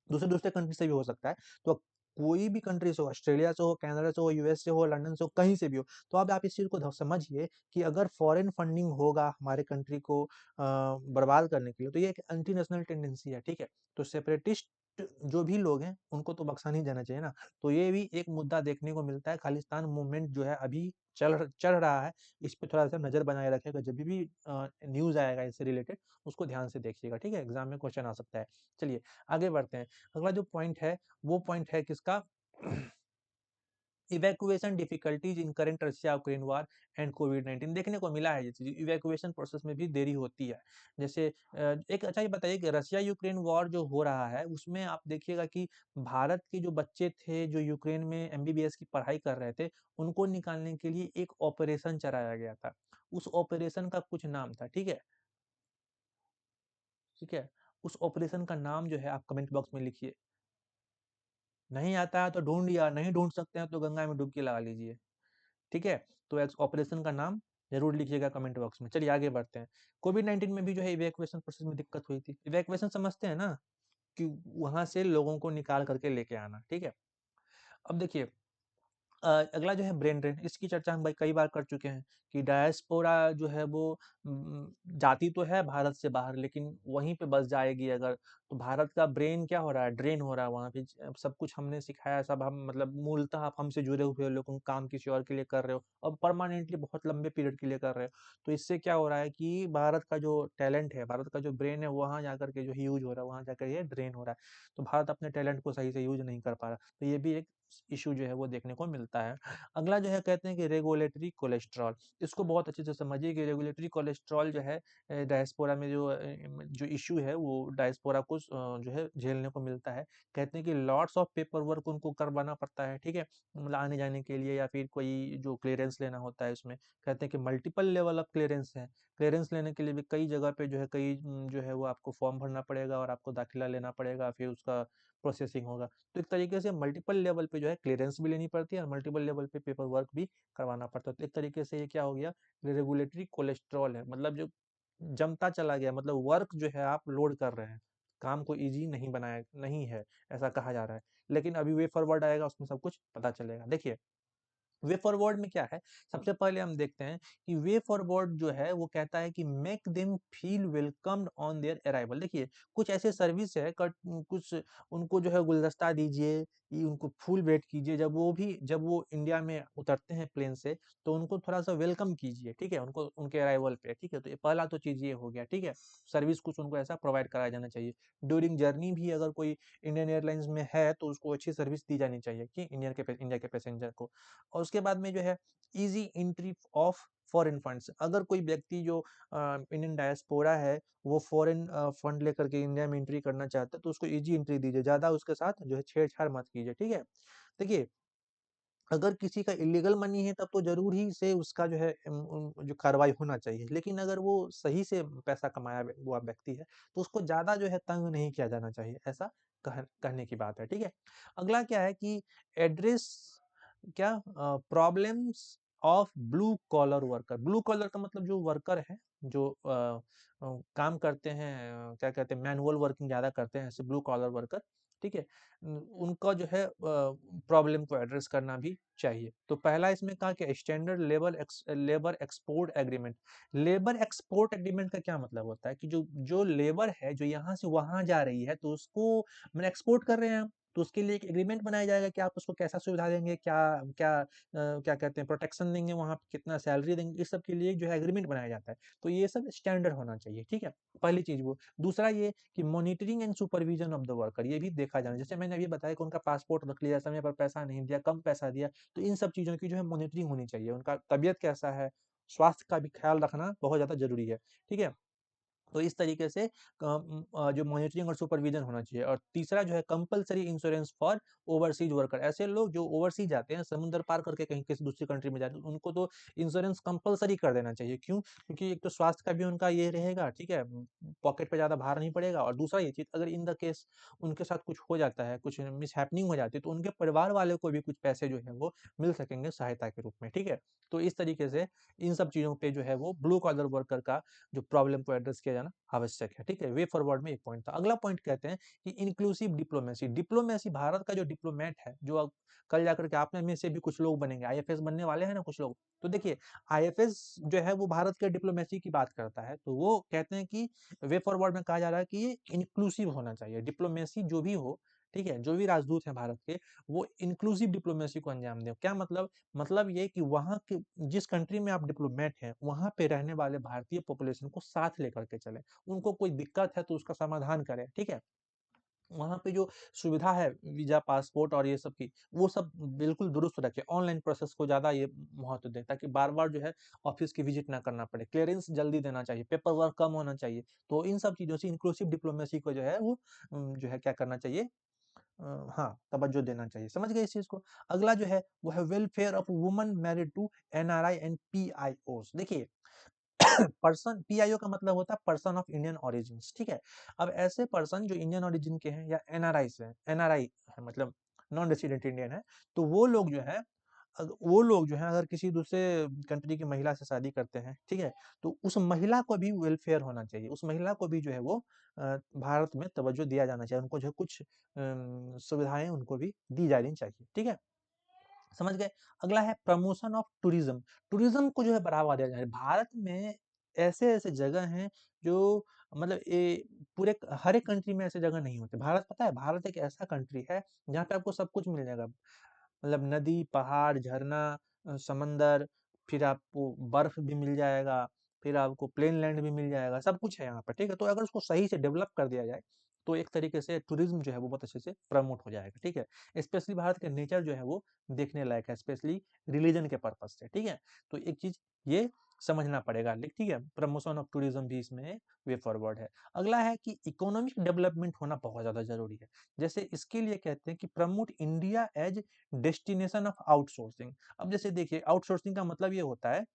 दूसरे-दूसरे कंट्री से भी हो सकता है। तो कोई भी कंट्री से हो, ऑस्ट्रेलिया से हो, कनाडा से हो, यूएस से हो, लंदन से हो, कहीं से भी हो, तो अब आप इस चीज़ को ध समझिए कि अगर फॉरेन फंडिंग होगा हमारे कंट्री को बर्बाद करने के लिए, तो ये एक एंटी नेशनल टेंडेंसी है, ठीक है? तो सेपरेटिस्ट जो भी लोग हैं, उनको तो बख्शा नहीं जाना चाहिए ना। तो ये भी एक मुद्दा देखने को मिलता है, खालिस्तान मूवमेंट जो है अभी चल रहा है, इस पे थोड़ा-सा नज़र बनाए रखिएगा, जब भी न्यूज़ आएगा इससे रिलेटेड, उसको ध्यान से देखिएगा, ठीक है? एग्ज़ाम में क्वेश्चन आ सकता है। चलिए, आगे बढ़ते हैं। अगला जो पॉइंट है, वो पॉइंट है किसका? Evacuation difficulties in current Russia Ukraine war and कोविड-19 देखने को मिला है ये चीज़, इवैक्यूएशन प्रोसेस में भी देरी होती है। जैसे एक अच्छा ये बताइए कि रशिया यूक्रेन वॉर जो हो रहा है, उसमें आप देखिएगा कि भारत के जो बच्चे थे, जो यूक्रेन में एमबीबीएस की पढ़ाई कर रहे थे, उनको निकालने के लिए एक ऑपरेशन चलाया गया था। उस ऑपरेशन का कुछ नाम था, ठीक है? ठीक है? उस ऑपरेशन का नाम जो है आप कमेंट बॉक्स में लिखिए। नहीं आता है तो ढूँढ या नहीं ढूँढ सकते हैं तो गंगा में डुबकी लगा लीजिए, ठीक है? तो इस ऑपरेशन का नाम ज़रूर लिखिएगा कमेंट बॉक्स में। चलिए आगे बढ़ते हैं। कोविड-19 में भी जो है इवैक्यूएशन प्रोसेस में दिक्कत हुई थी। इवैक्यूएशन समझते हैं ना? कि वहाँ से लोगों को निकाल कर के लेके आना, ठीक है? अब देखिए अगला जो है ब्रेन ड्रेन, इसकी चर्चा हम भाई कई बार कर चुके हैं कि डायस्पोरा जो है वो जाती तो है भारत से बाहर, लेकिन वहीं पे बस जाएगी अगर, तो भारत का ब्रेन क्या हो रहा है, ड्रेन हो रहा है वहाँ पे। सब कुछ हमने सिखाया, सब हम मतलब मूलतः आप हमसे जुड़े हुए लोग काम किसी और के लिए कर रहे हो और परमानेंटली बहुत लंबे पीरियड के लिए कर रहे हो, तो इससे क्या हो रहा है कि भारत का जो टैलेंट है, भारत का जो ब्रेन है, वहाँ जाकर के जो यूज हो रहा है, वहाँ जाकर ये ड्रेन हो रहा है, तो भारत अपने टैलेंट को सही से यूज नहीं कर पा रहा, तो ये भी एक इशू जो है वो देखने को मिलता है। अगला जो है कहते हैं कि रेगुलेटरी कोलेस्ट्रॉल, इसको बहुत अच्छे से समझिए कि रेगुलेटरी कोलेस्ट्रॉल जो है डायस्पोरा में जो इशू है वो डायस्पोरा को जो है झेलने को मिलता है। कहते हैं कि लॉट्स ऑफ पेपर वर्क उनको करवाना पड़ता है, ठीक है, मतलब आने जाने के लिए या फिर कोई जो क्लियरेंस लेना होता है उसमें। कहते हैं कि मल्टीपल लेवल ऑफ क्लियरेंस है, क्लियरेंस लेने के लिए भी कई जगह पे जो है कई जो है वो आपको फॉर्म भरना पड़ेगा और आपको दाखिला लेना पड़ेगा, फिर उसका प्रोसेसिंग होगा। तो एक तरीके से मल्टीपल लेवल पे जो है क्लियरेंस भी लेनी पड़ती है और मल्टीपल लेवल पे पेपर वर्क भी करवाना पड़ता है। तो एक तरीके से ये क्या हो गया, रेगुलेटरी कोलेस्ट्रॉल है, मतलब जो जमता चला गया, मतलब वर्क जो है आप लोड कर रहे हैं, काम को इजी नहीं बनाया नहीं है, ऐसा कहा जा रहा है। लेकिन अभी वे फॉरवर्ड आएगा, उसमें सब कुछ पता चलेगा। देखिए वे फॉरवर्ड में क्या है, सबसे पहले हम देखते हैं कि वे फॉरवर्ड जो है वो कहता है कि make them feel welcomed on their arrival. देखिए कुछ ऐसे सर्विस है, कुछ उनको जो है गुलदस्ता दीजिए, उनको फूल भेंट कीजिए, जब वो इंडिया में उतरते हैं प्लेन से, तो उनको थोड़ा सा वेलकम कीजिए, ठीक है, उनको उनके अराइवल पे, ठीक है, तो ये पहला तो चीज ये हो गया, ठीक है, सर्विस कुछ उनको ऐसा प्रोवाइड कराया जाना चाहिए। ड्यूरिंग जर्नी भी अगर कोई इंडियन एयरलाइंस में है तो उसको अच्छी सर्विस दी जानी चाहिए कि इंडिया के पैसेंजर को। और उसके बाद में जो है easy entry of foreign funds, अगर कोई व्यक्ति जो इंडियन डायस्पोरा है वो फॉरेन फंड लेकर के इंडिया में एंट्री करना चाहता है, तो उसको इजी एंट्री दीजिए, ज्यादा उसके साथ जो है छेड़छाड़ मत कीजिए, ठीक है। देखिए अगर किसी का इलीगल मनी है तब तो जरूर ही से उसका जो है जो कार्रवाई होना चाहिए, लेकिन अगर वो सही से पैसा कमाया हुआ व्यक्ति है तो उसको ज्यादा जो है तंग नहीं किया जाना चाहिए, ऐसा कहने की बात है, ठीक है। अगला क्या है कि एड्रेस क्या problems of blue collar worker, blue collar का मतलब जो वर्कर है, जो काम करते हैं, क्या कहते हैं, मैनुअल वर्किंग ज्यादा करते हैं, ऐसे ब्लू कॉलर वर्कर, ठीक है, उनका जो है प्रॉब्लम को एड्रेस करना भी चाहिए। तो पहला इसमें कहा कि standard labour export agreement. Labour export agreement का क्या मतलब होता है कि जो जो लेबर है जो यहाँ से वहां जा रही है तो उसको मैंने एक्सपोर्ट कर रहे हैं हम, तो उसके लिए एक एग्रीमेंट बनाया जाएगा कि आप उसको कैसा सुविधा देंगे, क्या क्या क्या कहते हैं प्रोटेक्शन देंगे, वहां पे कितना सैलरी देंगे, इस सब के लिए जो है एग्रीमेंट बनाया जाता है। तो ये सब स्टैंडर्ड होना चाहिए, ठीक है, पहली चीज वो। दूसरा ये कि monitoring and supervision of the worker, ये भी देखा जाना, जैसे मैंने अभी बताया कि उनका पासपोर्ट रख लिया, समय पर पैसा नहीं दिया, कम पैसा दिया, तो इन सब चीजों की जो है मॉनिटरिंग होनी चाहिए, उनका तबियत कैसा है, स्वास्थ्य का भी ख्याल रखना बहुत ज्यादा जरूरी है, ठीक है। तो इस तरीके से जो मॉनिटरिंग और सुपरविजन होना चाहिए। और तीसरा जो है compulsory insurance for overseas worker, ऐसे लोग जो ओवरसीज जाते हैं, समुद्र पार करके कहीं किसी दूसरी कंट्री में जाते हैं, उनको तो इंश्योरेंस कंपलसरी कर देना चाहिए। क्यों? क्योंकि एक तो स्वास्थ्य का भी उनका ये रहेगा, ठीक है, पॉकेट पे ज्यादा भार नहीं पड़ेगा, और दूसरा ये चीज अगर इन द केस उनके साथ कुछ हो जाता है, कुछ मिस हो जाती है, तो उनके परिवार वाले को भी कुछ पैसे जो है वो मिल सकेंगे सहायता के रूप में, ठीक है। तो इस तरीके से इन सब चीजों पे जो है वो ब्लू कॉलर वर्कर का जो प्रॉब्लम को एड्रेस किया जाना आवश्यक है, ठीक है। वे फॉरवर्ड में एक पॉइंट था। अगला पॉइंट कहते हैं कि इंक्लूसिव डिप्लोमेसी, डिप्लोमेसी भारत का जो डिप्लोमेट है, जो अब कल जाकर के आप में से भी कुछ लोग बनेंगे, आईएफएस बनने वाले हैं ना कुछ लोग, तो देखिए आईएफएस जो है वो भारत के डिप्लोमेसी की बात करता है, तो वो कहते हैं कि वे फॉरवर्ड में कहा जा रहा है कि ये इंक्लूसिव होना चाहिए, डिप्लोमेसी जो भी हो, ठीक है, जो भी राजदूत है भारत के, वो इंक्लूसिव डिप्लोमेसी को अंजाम दे। क्या मतलब ये कि वहाँ के जिस कंट्री में आप डिप्लोमेट हैं, वहाँ पे रहने वाले भारतीय पॉपुलेशन को साथ लेकर के चले, उनको कोई दिक्कत है तो उसका समाधान करें, ठीक है। वहाँ पे जो सुविधा है वीजा पासपोर्ट और ये सब की, वो सब बिल्कुल दुरुस्त रखे, ऑनलाइन प्रोसेस को ज्यादा ये महत्व दे, ताकि बार बार जो है ऑफिस की विजिट ना करना पड़े, क्लियरेंस जल्दी देना चाहिए, पेपर वर्क कम होना चाहिए। तो इन सब चीजों से इंक्लूसिव डिप्लोमेसी को जो है वो जो है क्या करना चाहिए, हाँ तवज्जो देना चाहिए, समझ गए इस चीज को। अगला जो है वो है welfare of woman married to NRI and PIO. देखिए पर्सन, पीआईओ का मतलब होता है पर्सन ऑफ इंडियन ओरिजिन, ठीक है। अब ऐसे पर्सन जो इंडियन ओरिजिन के हैं या एनआरआई से, एनआरआई है मतलब नॉन रेसिडेंट इंडियन है, तो वो लोग जो है अगर किसी दूसरे कंट्री की महिला से शादी करते हैं, ठीक है, तो उस महिला को भी वेलफेयर होना चाहिए, उस महिला को भी जो है वो भारत में तवज्जो दिया जाना चाहिए, उनको जो कुछ सुविधाएं उनको भी दी जानी चाहिए, ठीक है। समझ गए। अगला है प्रमोशन ऑफ टूरिज्म। टूरिज्म को जो है बढ़ावा दिया जाए। भारत में ऐसे-ऐसे जगह हैं जो मतलब पूरे हर एक कंट्री में ऐसे जगह नहीं होते। भारत पता है, भारत एक ऐसा कंट्री है जहाँ पे आपको सब कुछ मिल जाएगा। मतलब नदी, पहाड़, झरना, समंदर, फिर आपको बर्फ भी मिल जाएगा, फिर आपको प्लेन लैंड भी मिल जाएगा, सब कुछ है यहाँ पे, ठीक है? तो अगर उसको सही से डेवलप कर दिया जाए, तो एक तरीके से टूरिज्म जो है वो बहुत अच्छे से प्रमोट हो जाएगा, ठीक है? स्पेशली भारत का नेचर जो है वो देखने लायक है, स्पेशली रिलीजन के पर्पज से, ठीक है? तो एक चीज ये समझना पड़ेगा, ठीक है? प्रमोशन ऑफ टूरिज्म भी इसमें वे फॉरवर्ड है। अगला है कि इकोनॉमिक डेवलपमेंट होना बहुत ज्यादा जरूरी है। जैसे इसके लिए कहते हैं कि promote India as destination of outsourcing. अब जैसे देखिए, आउटसोर्सिंग का मतलब ये होता है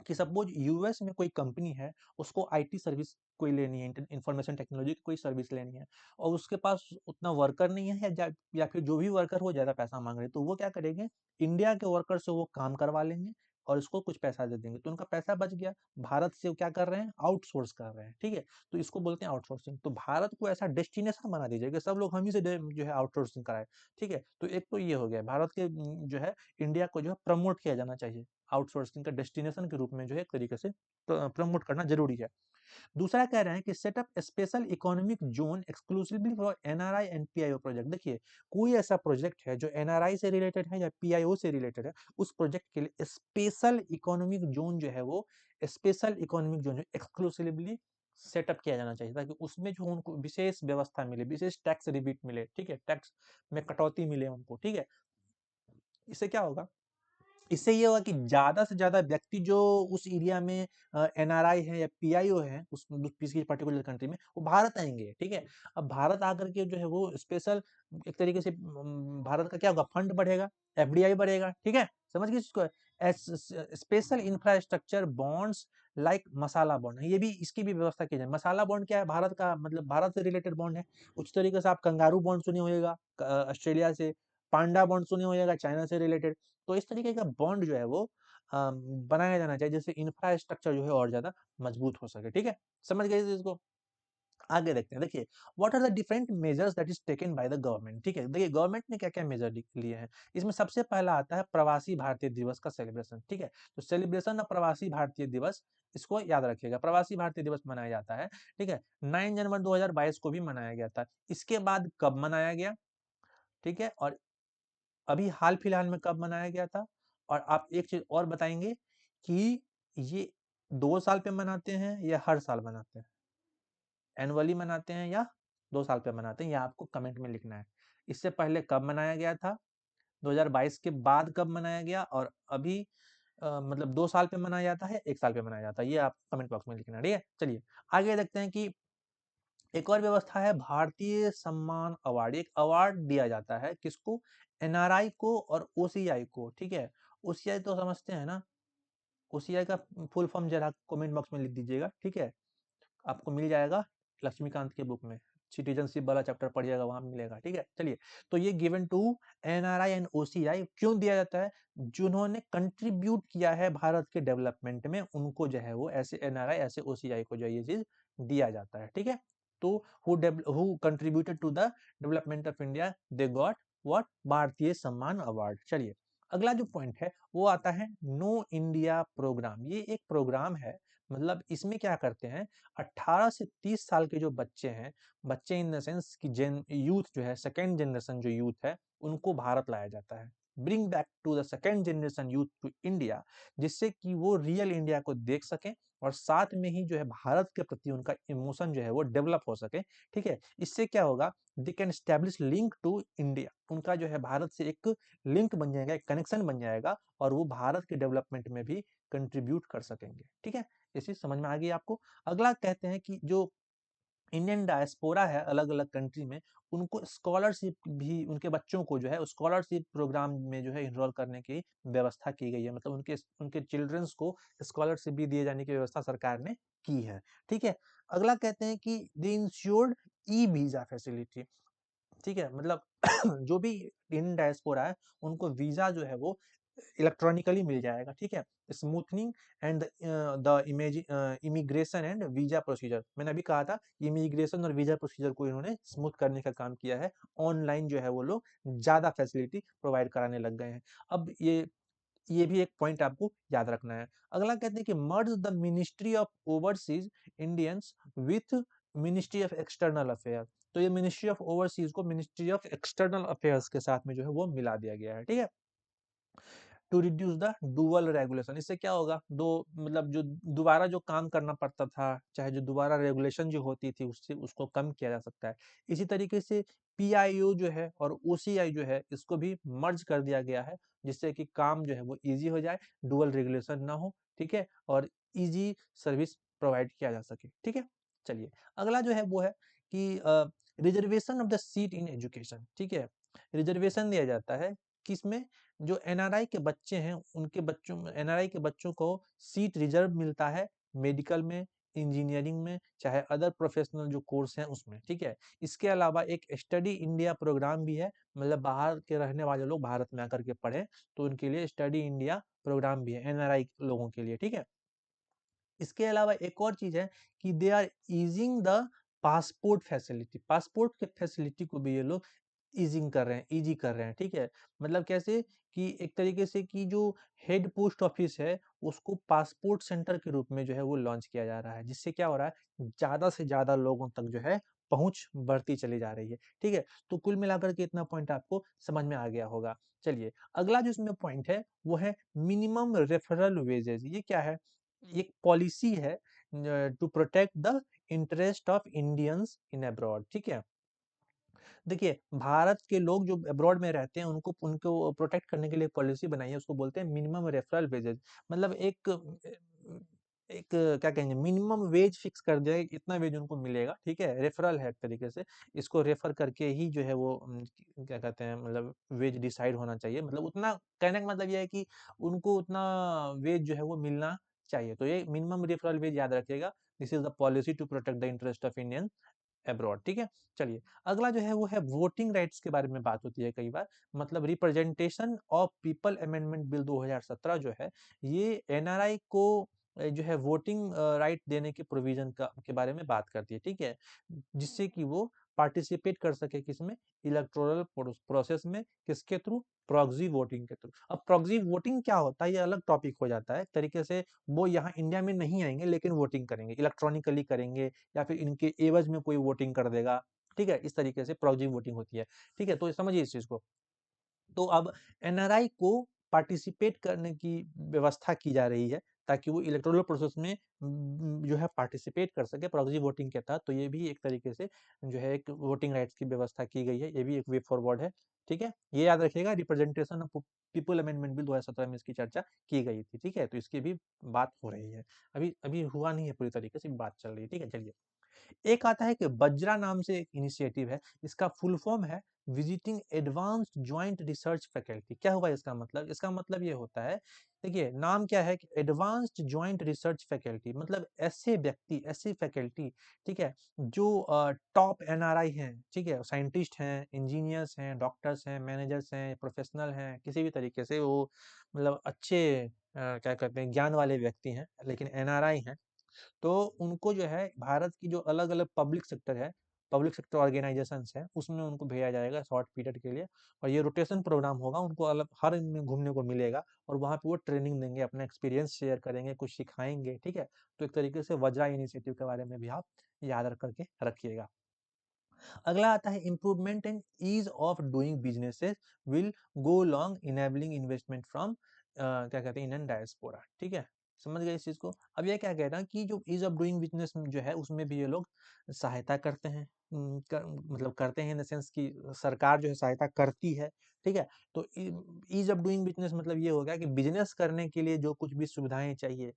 कि सपोज यूएस में कोई कंपनी है, उसको आईटी सर्विस कोई लेनी है, इंफॉर्मेशन टेक्नोलॉजी की कोई सर्विस लेनी है, और उसके पास उतना वर्कर नहीं है, या फिर जो भी वर्कर हो ज्यादा पैसा मांग रहे हैं, तो वो क्या करेंगे, इंडिया के वर्कर से वो काम करवा लेंगे और उसको कुछ पैसा दे देंगे, तो उनका पैसा बच गया। भारत से वो क्या कर रहे हैं, आउटसोर्स कर रहे हैं, ठीक है? तो इसको बोलते हैं आउटसोर्सिंग। तो भारत को ऐसा डेस्टिनेशन बना दीजिए कि सब लोग हम ही से जो है आउटसोर्सिंग कराए, ठीक है? तो एक तो ये हो गया भारत के जो है इंडिया को जो है प्रमोट किया जाना चाहिए, आउटसोर्सिंग का डेस्टिनेशन के रूप में जो है एक तरीके से प्रमोट करना जरूरी है। दूसरा कह रहे हैं कि setup special economic zone exclusively for NRI and PIO project. देखिए, कोई ऐसा प्रोजेक्ट है जो एनआरआई से रिलेटेड है या पीआईओ से रिलेटेड है, उस प्रोजेक्ट के लिए स्पेशल इकोनॉमिक जोन जो है वो special economic zone exclusively setup किया जाना चाहिए, ताकि उसमें जो उनको विशेष व्यवस्था मिले, विशेष टैक्स रिबीट मिले, ठीक है? टैक्स में कटौती मिले उनको, ठीक है? इससे क्या होगा, इससे ये होगा कि ज़्यादा से ज़्यादा व्यक्ति जो उस एरिया में एनआरआई है या पीआईओ है उस किसी पर्टिकुलर कंट्री में, वो भारत आएंगे, ठीक है? अब भारत आकर के जो है वो स्पेशल एक तरीके से भारत का क्या होगा, फंड बढ़ेगा, एफडीआई बढ़ेगा, ठीक है? समझ गए इसको? स्पेशल इंफ्रास्ट्रक्चर बॉन्ड्स लाइक मसाला बॉन्ड, ये भी, इसकी भी व्यवस्था की जाए। मसाला बॉन्ड क्या है, भारत का मतलब भारत से रिलेटेड बॉन्ड है। उस तरीके से आप कंगारू बॉन्ड सुने होगा ऑस्ट्रेलिया से, पांडा बॉन्ड सुने होगा चाइना से रिलेटेड। तो इस तरीके का बॉन्ड जो है वो बनाया जाना चाहिए, जिससे इंफ्रास्ट्रक्चर जो है और ज्यादा मजबूत हो सके, ठीक है? समझ गए इस चीज को? आगे देखते हैं। देखिए, what are the different measures that is taken by the government, ठीक है? देखिए, गवर्नमेंट ने क्या क्या मेजर लिए हैं। इसमें सबसे पहला आता है प्रवासी भारतीय दिवस का सेलिब्रेशन, ठीक है? तो सेलिब्रेशन ऑफ प्रवासी भारतीय दिवस, इसको याद रखिएगा, प्रवासी भारतीय दिवस मनाया जाता है, ठीक है? 9 जनवरी 2022 को भी मनाया गया था। इसके बाद कब मनाया गया, ठीक है? और अभी हाल फिलहाल में कब मनाया गया था? और आप एक चीज और बताएंगे कि ये 2 साल पे मनाते हैं या हर साल मनाते हैं, एनुअली मनाते हैं या 2 साल पे मनाते हैं, या आपको कमेंट में लिखना है। इससे पहले कब मनाया गया था, 2022 के बाद कब मनाया गया, और अभी मतलब 2 साल पे मनाया जाता है, 1 साल पे मनाया जाता है, ये आप कमेंट बॉक्स में लिखना, ठीक है? चलिए आगे देखते हैं कि एक और व्यवस्था है भारतीय सम्मान अवार्ड। एक अवार्ड दिया जाता है किसको, एनआरआई को और ओसीआई को, ठीक है? ओसीआई तो समझते हैं ना, ओसीआई का फुल फॉर्म जरा कमेंट बॉक्स में लिख दीजिएगा, ठीक है? आपको मिल जाएगा लक्ष्मीकांत के बुक में, सिटीजनशिप वाला चैप्टर पढ़िएगा, वहां मिलेगा, ठीक है? चलिए, तो ये given to NRI and OCI क्यों दिया जाता है, जिन्होंने कंट्रीब्यूट किया है भारत के डेवलपमेंट में, उनको जो है वो ऐसे एनआरआई ऐसे ओसीआई को जो है ये चीज दिया जाता है, ठीक है? तो who contributed to the development of India, they got what, Bharatiya Samman award. चलिए, अगला जो पॉइंट है वो आता है नो इंडिया प्रोग्राम। ये एक प्रोग्राम है, मतलब इसमें क्या करते हैं, 18 से 30 साल के जो बच्चे हैं, बच्चे इन द सेंस कि यूथ जो है, सेकेंड जनरेशन जो यूथ है, उनको भारत लाया जाता है, bring back to the second generation youth to India, जिससे कि वो रियल इंडिया को देख सकें और साथ में ही जो है भारत के प्रति उनका इमोशन जो है वो डेवलप हो सके, ठीक है? इससे क्या होगा, they can establish link to India, उनका जो है भारत से एक लिंक बन जाएगा, एक कनेक्शन बन जाएगा, और वो भारत के डेवलपमेंट में भी कंट्रीब्यूट कर सकेंगे, ठीक है? ये चीज समझ में आ गई आपको? अगला कहते हैं कि जो इंडियन डायस्पोरा है अलग अलग कंट्री में, उनको स्कॉलरशिप भी, उनके बच्चों को जो है स्कॉलरशिप प्रोग्राम में जो है इनरोल करने की व्यवस्था की गई है, मतलब उनके उनके चिल्ड्रंस को स्कॉलरशिप भी दिए जाने की व्यवस्था सरकार ने की है, ठीक है? अगला कहते हैं कि दे इंश्योर्ड ई वीजा फैसिलिटी, ठीक है? मतलब जो भी इंडियन डायस्पोरा है, उनको वीजा जो है वो इलेक्ट्रॉनिकली मिल जाएगा, ठीक है। Smoothening and the image immigration and visa procedure, मैंने अभी कहा था इमिग्रेशन और वीजा प्रोसीजर को इन्होंने स्मूथ करने का काम किया है। ऑनलाइन जो है वो लोग ज्यादा फैसिलिटी प्रोवाइड कराने लग गए हैं। अब ये भी एक पॉइंट आपको याद रखना है। अगला कहते हैं कि merge the ministry of overseas Indians with ministry of external affair. तो ये मिनिस्ट्री ऑफ ओवरसीज को मिनिस्ट्री ऑफ एक्सटर्नल अफेयर्स के साथ में जो है वो मिला दिया गया है, ठीक है। To reduce the dual regulation, इससे क्या होगा, दो मतलब जो दोबारा जो काम करना पड़ता था, चाहे जो दोबारा रेगुलेशन जो होती थी उससे उसको कम किया जा सकता है। इसी तरीके से पीआईओ जो है और ओसीआई जो है इसको भी मर्ज कर दिया गया है, जिससे कि काम जो है वो इजी हो जाए, डुअल रेगुलेशन ना हो, ठीक है, और इजी सर्विस प्रोवाइड किया जा सके, ठीक है। चलिए अगला जो है वो है कि reservation of the seat in education, ठीक है। रिजर्वेशन दिया जाता है किसमें, जो एनआरआई के बच्चे हैं उनके बच्चों में, एनआरआई के बच्चों को सीट रिजर्व मिलता है मेडिकल में, इंजीनियरिंग में, चाहे अदर प्रोफेशनल जो कोर्स हैं उसमें, ठीक है। इसके अलावा एक स्टडी इंडिया प्रोग्राम भी है, मतलब बाहर के रहने वाले लोग भारत में आकर के पढ़े तो उनके लिए स्टडी इंडिया प्रोग्राम भी है एनआरआई लोगों के लिए, ठीक है। इसके अलावा एक और चीज है कि they are easing the passport facility, passport के फैसिलिटी को भी ये लोग ईजिंग कर रहे हैं, इजी कर रहे हैं, ठीक है। मतलब कैसे कि एक तरीके से कि जो हेड पोस्ट ऑफिस है उसको पासपोर्ट सेंटर के रूप में जो है वो लॉन्च किया जा रहा है, जिससे क्या हो रहा है, ज्यादा से ज्यादा लोगों तक जो है पहुंच बढ़ती चली जा रही है, ठीक है। तो कुल मिलाकर के इतना पॉइंट आपको समझ में आ गया होगा। चलिए अगला जो इसमें पॉइंट है वो है मिनिमम रेफरल वेजेस। ये क्या है, एक पॉलिसी है to protect the interest of Indians in abroad, ठीक है। देखिए भारत के लोग जो अब्रॉड में रहते हैं उनको उनको प्रोटेक्ट करने के लिए पॉलिसी बनाई है, उसको बोलते हैं मिनिमम रेफरल वेजेस। मतलब एक क्या कहेंगे, मिनिमम वेज फिक्स कर दिया है, इतना वेज उनको मिलेगा, ठीक है। रेफरल है एक तरीके से, इसको रेफर करके ही जो है वो क्या कहते हैं, मतलब वेज डिसाइड होना चाहिए, मतलब उतना कहने का मतलब ये है कि उनको उतना वेज जो है वो मिलना चाहिए। तो ये मिनिमम रेफरल वेज याद रखिएगा, this is the policy to protect the interest of Indian abroad, ठीक है। चलिए अगला जो है वो है वोटिंग राइट्स के बारे में बात होती है कई बार, मतलब representation of people amendment bill 2017 जो है ये एनआरआई को जो है वोटिंग राइट देने के प्रोविजन का के बारे में बात करती है, ठीक है, जिससे कि वो पार्टिसिपेट कर सके किसमें, इलेक्टोरल प्रोसेस में, किसके थ्रू, प्रॉक्सी वोटिंग के थ्रू। अब प्रॉक्सी वोटिंग क्या होता है ये अलग टॉपिक हो जाता है, एक तरीके से वो यहाँ इंडिया में नहीं आएंगे लेकिन वोटिंग करेंगे, इलेक्ट्रॉनिकली करेंगे या फिर इनके एवज में कोई वोटिंग कर देगा, ठीक है। इस तरीके से प्रॉक्सी वोटिंग होती है, ठीक है। तो समझिए इस चीज को। तो अब एनआरआई को पार्टिसिपेट करने की व्यवस्था की जा रही है ताकि वो इलेक्टोरल प्रोसेस में जो है पार्टिसिपेट कर सके प्रॉक्सी वोटिंग के तहत। तो ये भी एक तरीके से जो है एक वोटिंग राइट्स की व्यवस्था की गई है, ये भी एक वे फॉरवर्ड है, ठीक है। ये याद रखिएगा, representation of people amendment bill 2017 में इसकी चर्चा की गई थी, ठीक है। तो इसकी भी बात हो रही है, अभी अभी हुआ नहीं है पूरी तरीके से, बात चल रही है, ठीक है। चलिए एक आता है कि बज्रा नाम से एक इनिशिएटिव है, इसका फुल फॉर्म है visiting advanced joint research faculty. क्या हुआ इसका मतलब, इसका मतलब ये होता है, देखिए नाम क्या है कि एडवांस्ड ज्वाइंट रिसर्च फैकल्टी, मतलब ऐसे व्यक्ति, ऐसी फैकल्टी, ठीक है, जो टॉप एनआरआई हैं, ठीक है, साइंटिस्ट हैं, इंजीनियर्स हैं, डॉक्टर्स हैं, मैनेजर्स हैं, प्रोफेशनल हैं, किसी भी तरीके से वो मतलब अच्छे क्या कहते हैं ज्ञान वाले व्यक्ति हैं लेकिन एनआरआई हैं, तो उनको जो है भारत की जो अलग अलग पब्लिक सेक्टर है, पब्लिक सेक्टर ऑर्गेनाइजेशंस है, उसमें उनको भेजा जाएगा शॉर्ट पीरियड के लिए। और ये रोटेशन प्रोग्राम होगा, उनको अलग हर इनमें घूमने को मिलेगा और वहाँ पे वो ट्रेनिंग देंगे, अपना एक्सपीरियंस शेयर करेंगे, कुछ सिखाएंगे, ठीक है। तो एक तरीके से वज्रा इनिशिएटिव के बारे में भी आप याद रख करके रखिएगा। अगला आता है improvement in ease of doing businesses will go long enabling investment from क्या कहते हैं इंडियन डायस्पोरा, ठीक है। समझ गए इस चीज को। अब ये क्या कह रहा है कि जो ईज ऑफ डूइंग बिजनेस जो है उसमें भी ये लोग सहायता करते हैं, मतलब करते हैं इन द सेंस कि सरकार जो है सहायता करती है, ठीक है। तो ईज ऑफ डूइंग बिजनेस मतलब ये हो गया कि बिजनेस करने के लिए जो कुछ भी सुविधाएं चाहिए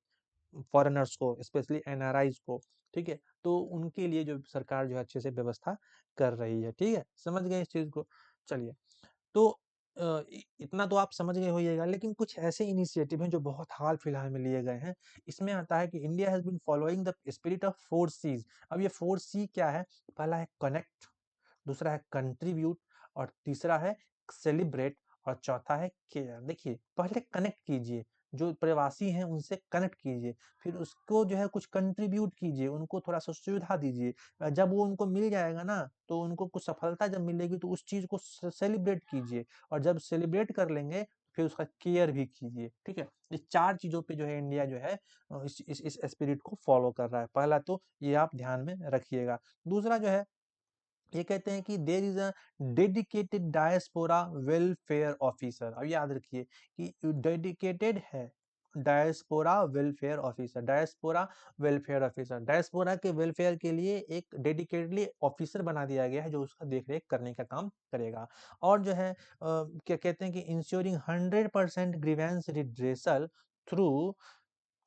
फॉरेनर्स को, स्पेशली एनआरआईज को, ठीक है, तो उनके लिए जो सरकार जो है अच्छे से व्यवस्था कर रही है, ठीक है। समझ गए इस चीज को। चलिए तो इतना तो आप समझ गए होइएगा, लेकिन कुछ ऐसे इनिशिएटिव हैं जो बहुत हाल फिलहाल में लिए गए हैं। इसमें आता है कि India has been following the spirit of 4 C's। अब ये 4 C क्या है, पहला है कनेक्ट, दूसरा है कंट्रीब्यूट और तीसरा है सेलिब्रेट और चौथा है केयर। देखिए पहले कनेक्ट कीजिए, जो प्रवासी हैं उनसे कनेक्ट कीजिए, फिर उसको जो है कुछ कंट्रीब्यूट कीजिए, उनको थोड़ा सा सुविधा दीजिए। जब वो उनको मिल जाएगा ना, तो उनको कुछ सफलता जब मिलेगी तो उस चीज को सेलिब्रेट कीजिए, और जब सेलिब्रेट कर लेंगे फिर उसका केयर भी कीजिए। ठीक है, इस 4 चीजों पे जो है इंडिया जो है इस स्पिरिट को फॉलो कर रहा है। पहला तो ये आप ध्यान में रखिएगा। दूसरा जो है, ये कहते हैं कि there is a dedicated diaspora welfare officer. अब याद रखिए कि डेडिकेटेड है diaspora welfare officer. Diaspora welfare officer, diaspora के वेलफेयर के लिए एक डेडिकेटली ऑफिसर बना दिया गया है जो उसका देखरेख करने का काम करेगा। और जो है क्या कहते हैं कि ensuring 100% grievance redressal through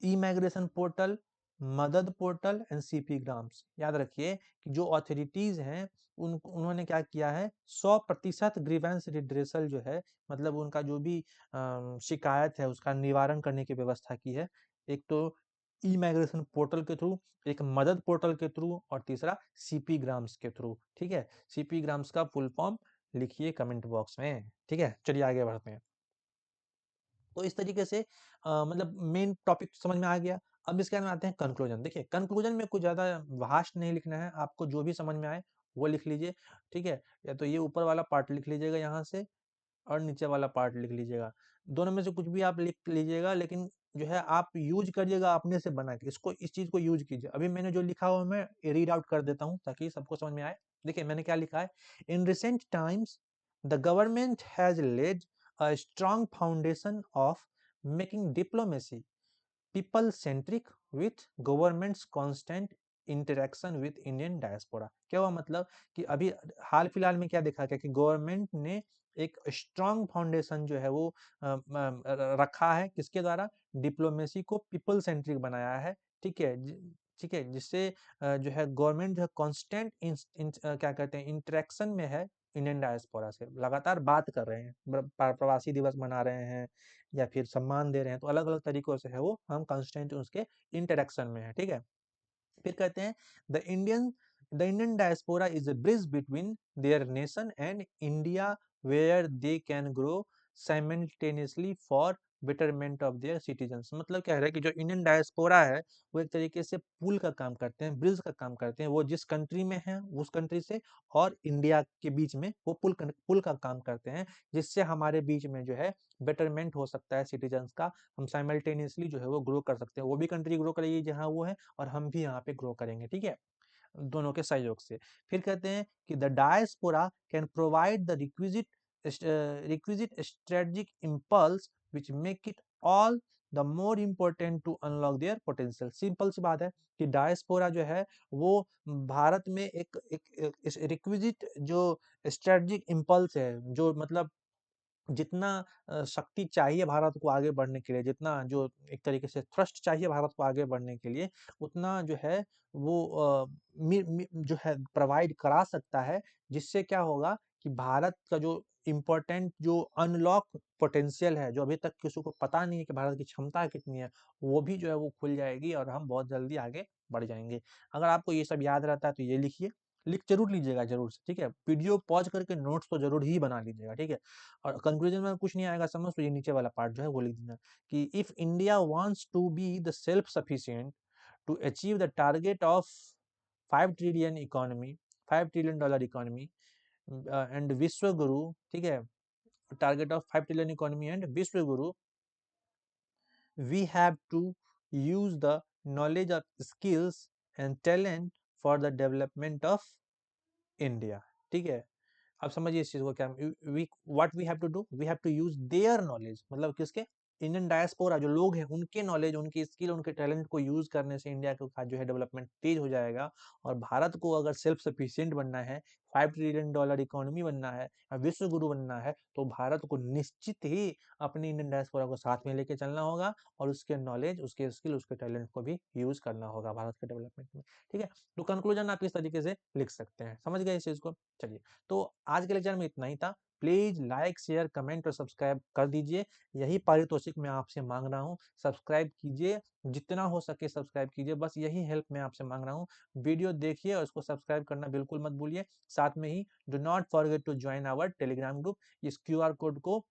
e migration portal, मदद पोर्टल एंड सीपी ग्राम्स। याद रखिए कि जो अथॉरिटीज हैं उन्होंने क्या किया है, 100% ग्रीवेंस रिड्रेसल जो है, मतलब उनका जो भी शिकायत है उसका निवारण करने की व्यवस्था की है। एक तो ई माइग्रेशन पोर्टल के थ्रू, एक मदद पोर्टल के थ्रू, और तीसरा सीपी ग्राम्स के थ्रू। ठीक है, सीपी ग्राम्स का फुल फॉर्म लिखिए कमेंट बॉक्स में। ठीक है, चलिए आगे बढ़ते हैं। तो इस तरीके से मतलब मेन टॉपिक समझ में आ गया। अब इसके बाद में आते हैं कंक्लूजन। देखिए कंक्लूजन में कुछ ज़्यादा भाष्य नहीं लिखना है, आपको जो भी समझ में आए वो लिख लीजिए। ठीक है, या तो ये ऊपर वाला पार्ट लिख लीजिएगा यहाँ से, और नीचे वाला पार्ट लिख लीजिएगा। दोनों में से कुछ भी आप लिख लीजिएगा, लेकिन जो है आप यूज करिएगा अपने से बना के, इसको इस चीज को यूज कीजिए। अभी मैंने जो लिखा हुआ मैं रीड आउट कर देता हूँ ताकि सबको समझ में आए। देखिए मैंने क्या लिखा है, in recent times the government has lead a strong foundation of making diplomacy people centric with government's constant interaction with Indian diaspora. क्या हुआ, मतलब कि अभी हाल फिलहाल में क्या देखा गया कि गवर्नमेंट ने एक स्ट्रॉन्ग फाउंडेशन जो है वो रखा है, किसके द्वारा, डिप्लोमेसी को पीपल सेंट्रिक बनाया है। ठीक है, ठीक है, जिससे जो है गवर्नमेंट जो है कांस्टेंट क्या कहते हैं इंटरेक्शन में है इंडियन डायस्पोरा से, लगातार बात कर रहे हैं, प्रवासी दिवस मना रहे हैं या फिर सम्मान दे रहे हैं, तो अलग अलग तरीकों से है वो, हम कांस्टेंट उसके इंटरेक्शन में है। ठीक है, फिर कहते हैं the Indian diaspora is a bridge between their nation and India where they can grow simultaneously for betterment of their citizens. मतलब क्या है कि जो इंडियन डायस्पोरा है वो एक तरीके से पुल का काम करते हैं, ब्रिज का काम करते हैं। वो जिस कंट्री में है उस कंट्री से और इंडिया के बीच में वो पुल का काम करते हैं, जिससे हमारे बीच में जो है बेटरमेंट हो सकता है सिटीजन्स का। हम साइमल्टेनियसली जो है वो ग्रो कर सकते हैं, वो भी कंट्री ग्रो करेगी जहाँ वो है, और हम भी यहाँ पे ग्रो करेंगे। ठीक है, दोनों के सहयोग से। फिर कहते हैं कि the diaspora can provide the requisite strategic impulse which make it all the more important to unlock their potential. Simple सी बात है कि डायस्पोरा जो है वो भारत में एक रिक्विजिट जो स्ट्रेटजिक इम्पल्स है, जो मतलब जितना शक्ति चाहिए भारत को आगे बढ़ने के लिए, जितना जो एक तरीके से थ्रस्ट चाहिए भारत को आगे बढ़ने के लिए, उतना जो है वो जो है प्रोवाइड करा सकता है। जिससे क्या होगा कि भारत का जो इम्पोर्टेंट जो अनलॉक पोटेंशियल है, जो अभी तक किसी को पता नहीं है कि भारत की क्षमता कितनी है, वो भी जो है वो खुल जाएगी और हम बहुत जल्दी आगे बढ़ जाएंगे। अगर आपको ये सब याद रहता है तो ये लिखिए, लिख जरूर लीजिएगा जरूर से। ठीक है, वीडियो पॉज करके नोट्स तो जरूर ही बना लीजिएगा। ठीक है, और कंक्लूजन में कुछ नहीं आएगा समझ, तो ये नीचे वाला पार्ट जो है वो लिख देना कि if India wants to be the self sufficient to achieve the target of 5 trillion economy, $5 trillion economy and विश्व गुरु। ठीक है, target of 5 trillion economy and विश्व गुरु, we have to use the knowledge of skills and talent for the development of India। ठीक है, अब समझिए इस चीज को, क्या we what we have to do, we have to use their knowledge, मतलब किसके, इंडियन डायस्पोरा जो लोग हैं उनके नॉलेज, उनकी स्किल, उनके टैलेंट को यूज करने से इंडिया का जो है डेवलपमेंट तेज हो जाएगा। और भारत को अगर सेल्फ सफिशिएंट बनना है, $5 ट्रिलियन इकोनॉमी बनना है, विश्व गुरु बनना है, तो भारत को निश्चित ही अपनी इंडियन डायस्पोरा को साथ में लेके चलना होगा, और उसके नॉलेज, उसके स्किल, उसके टैलेंट को भी यूज करना होगा भारत के डेवलपमेंट में। ठीक है, तो कंक्लूजन आप इस तरीके से लिख सकते हैं। समझ गए इस चीज को। चलिए, तो आज के लेक्चर में इतना ही था। प्लीज लाइक, शेयर, कमेंट और सब्सक्राइब कर दीजिए, यही पारितोषिक मैं आपसे मांग रहा हूँ। सब्सक्राइब कीजिए, जितना हो सके सब्सक्राइब कीजिए, बस यही हेल्प मैं आपसे मांग रहा हूँ। वीडियो देखिए और उसको सब्सक्राइब करना बिल्कुल मत भूलिए। साथ में ही do not forget to join our Telegram group. इस क्यूआर कोड को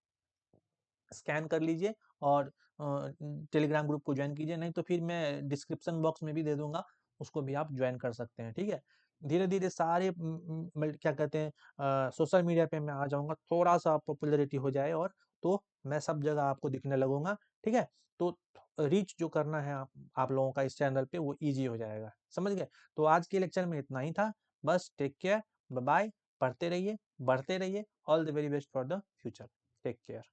स्कैन कर लीजिए और टेलीग्राम ग्रुप को ज्वाइन कीजिए, नहीं तो फिर मैं डिस्क्रिप्शन बॉक्स में भी दे दूंगा, उसको भी आप ज्वाइन कर सकते हैं। ठीक है, धीरे धीरे सारे क्या कहते हैं सोशल मीडिया पे मैं आ जाऊंगा, थोड़ा सा पॉपुलैरिटी हो जाए और तो मैं सब जगह आपको दिखने लगूंगा। ठीक है, तो रीच जो करना है आप लोगों का इस चैनल पे वो इजी हो जाएगा, समझ गए। तो आज के लेक्चर में इतना ही था, बस टेक केयर, बाय बाय, पढ़ते रहिए, बढ़ते रहिए, all the very best for the future, take care.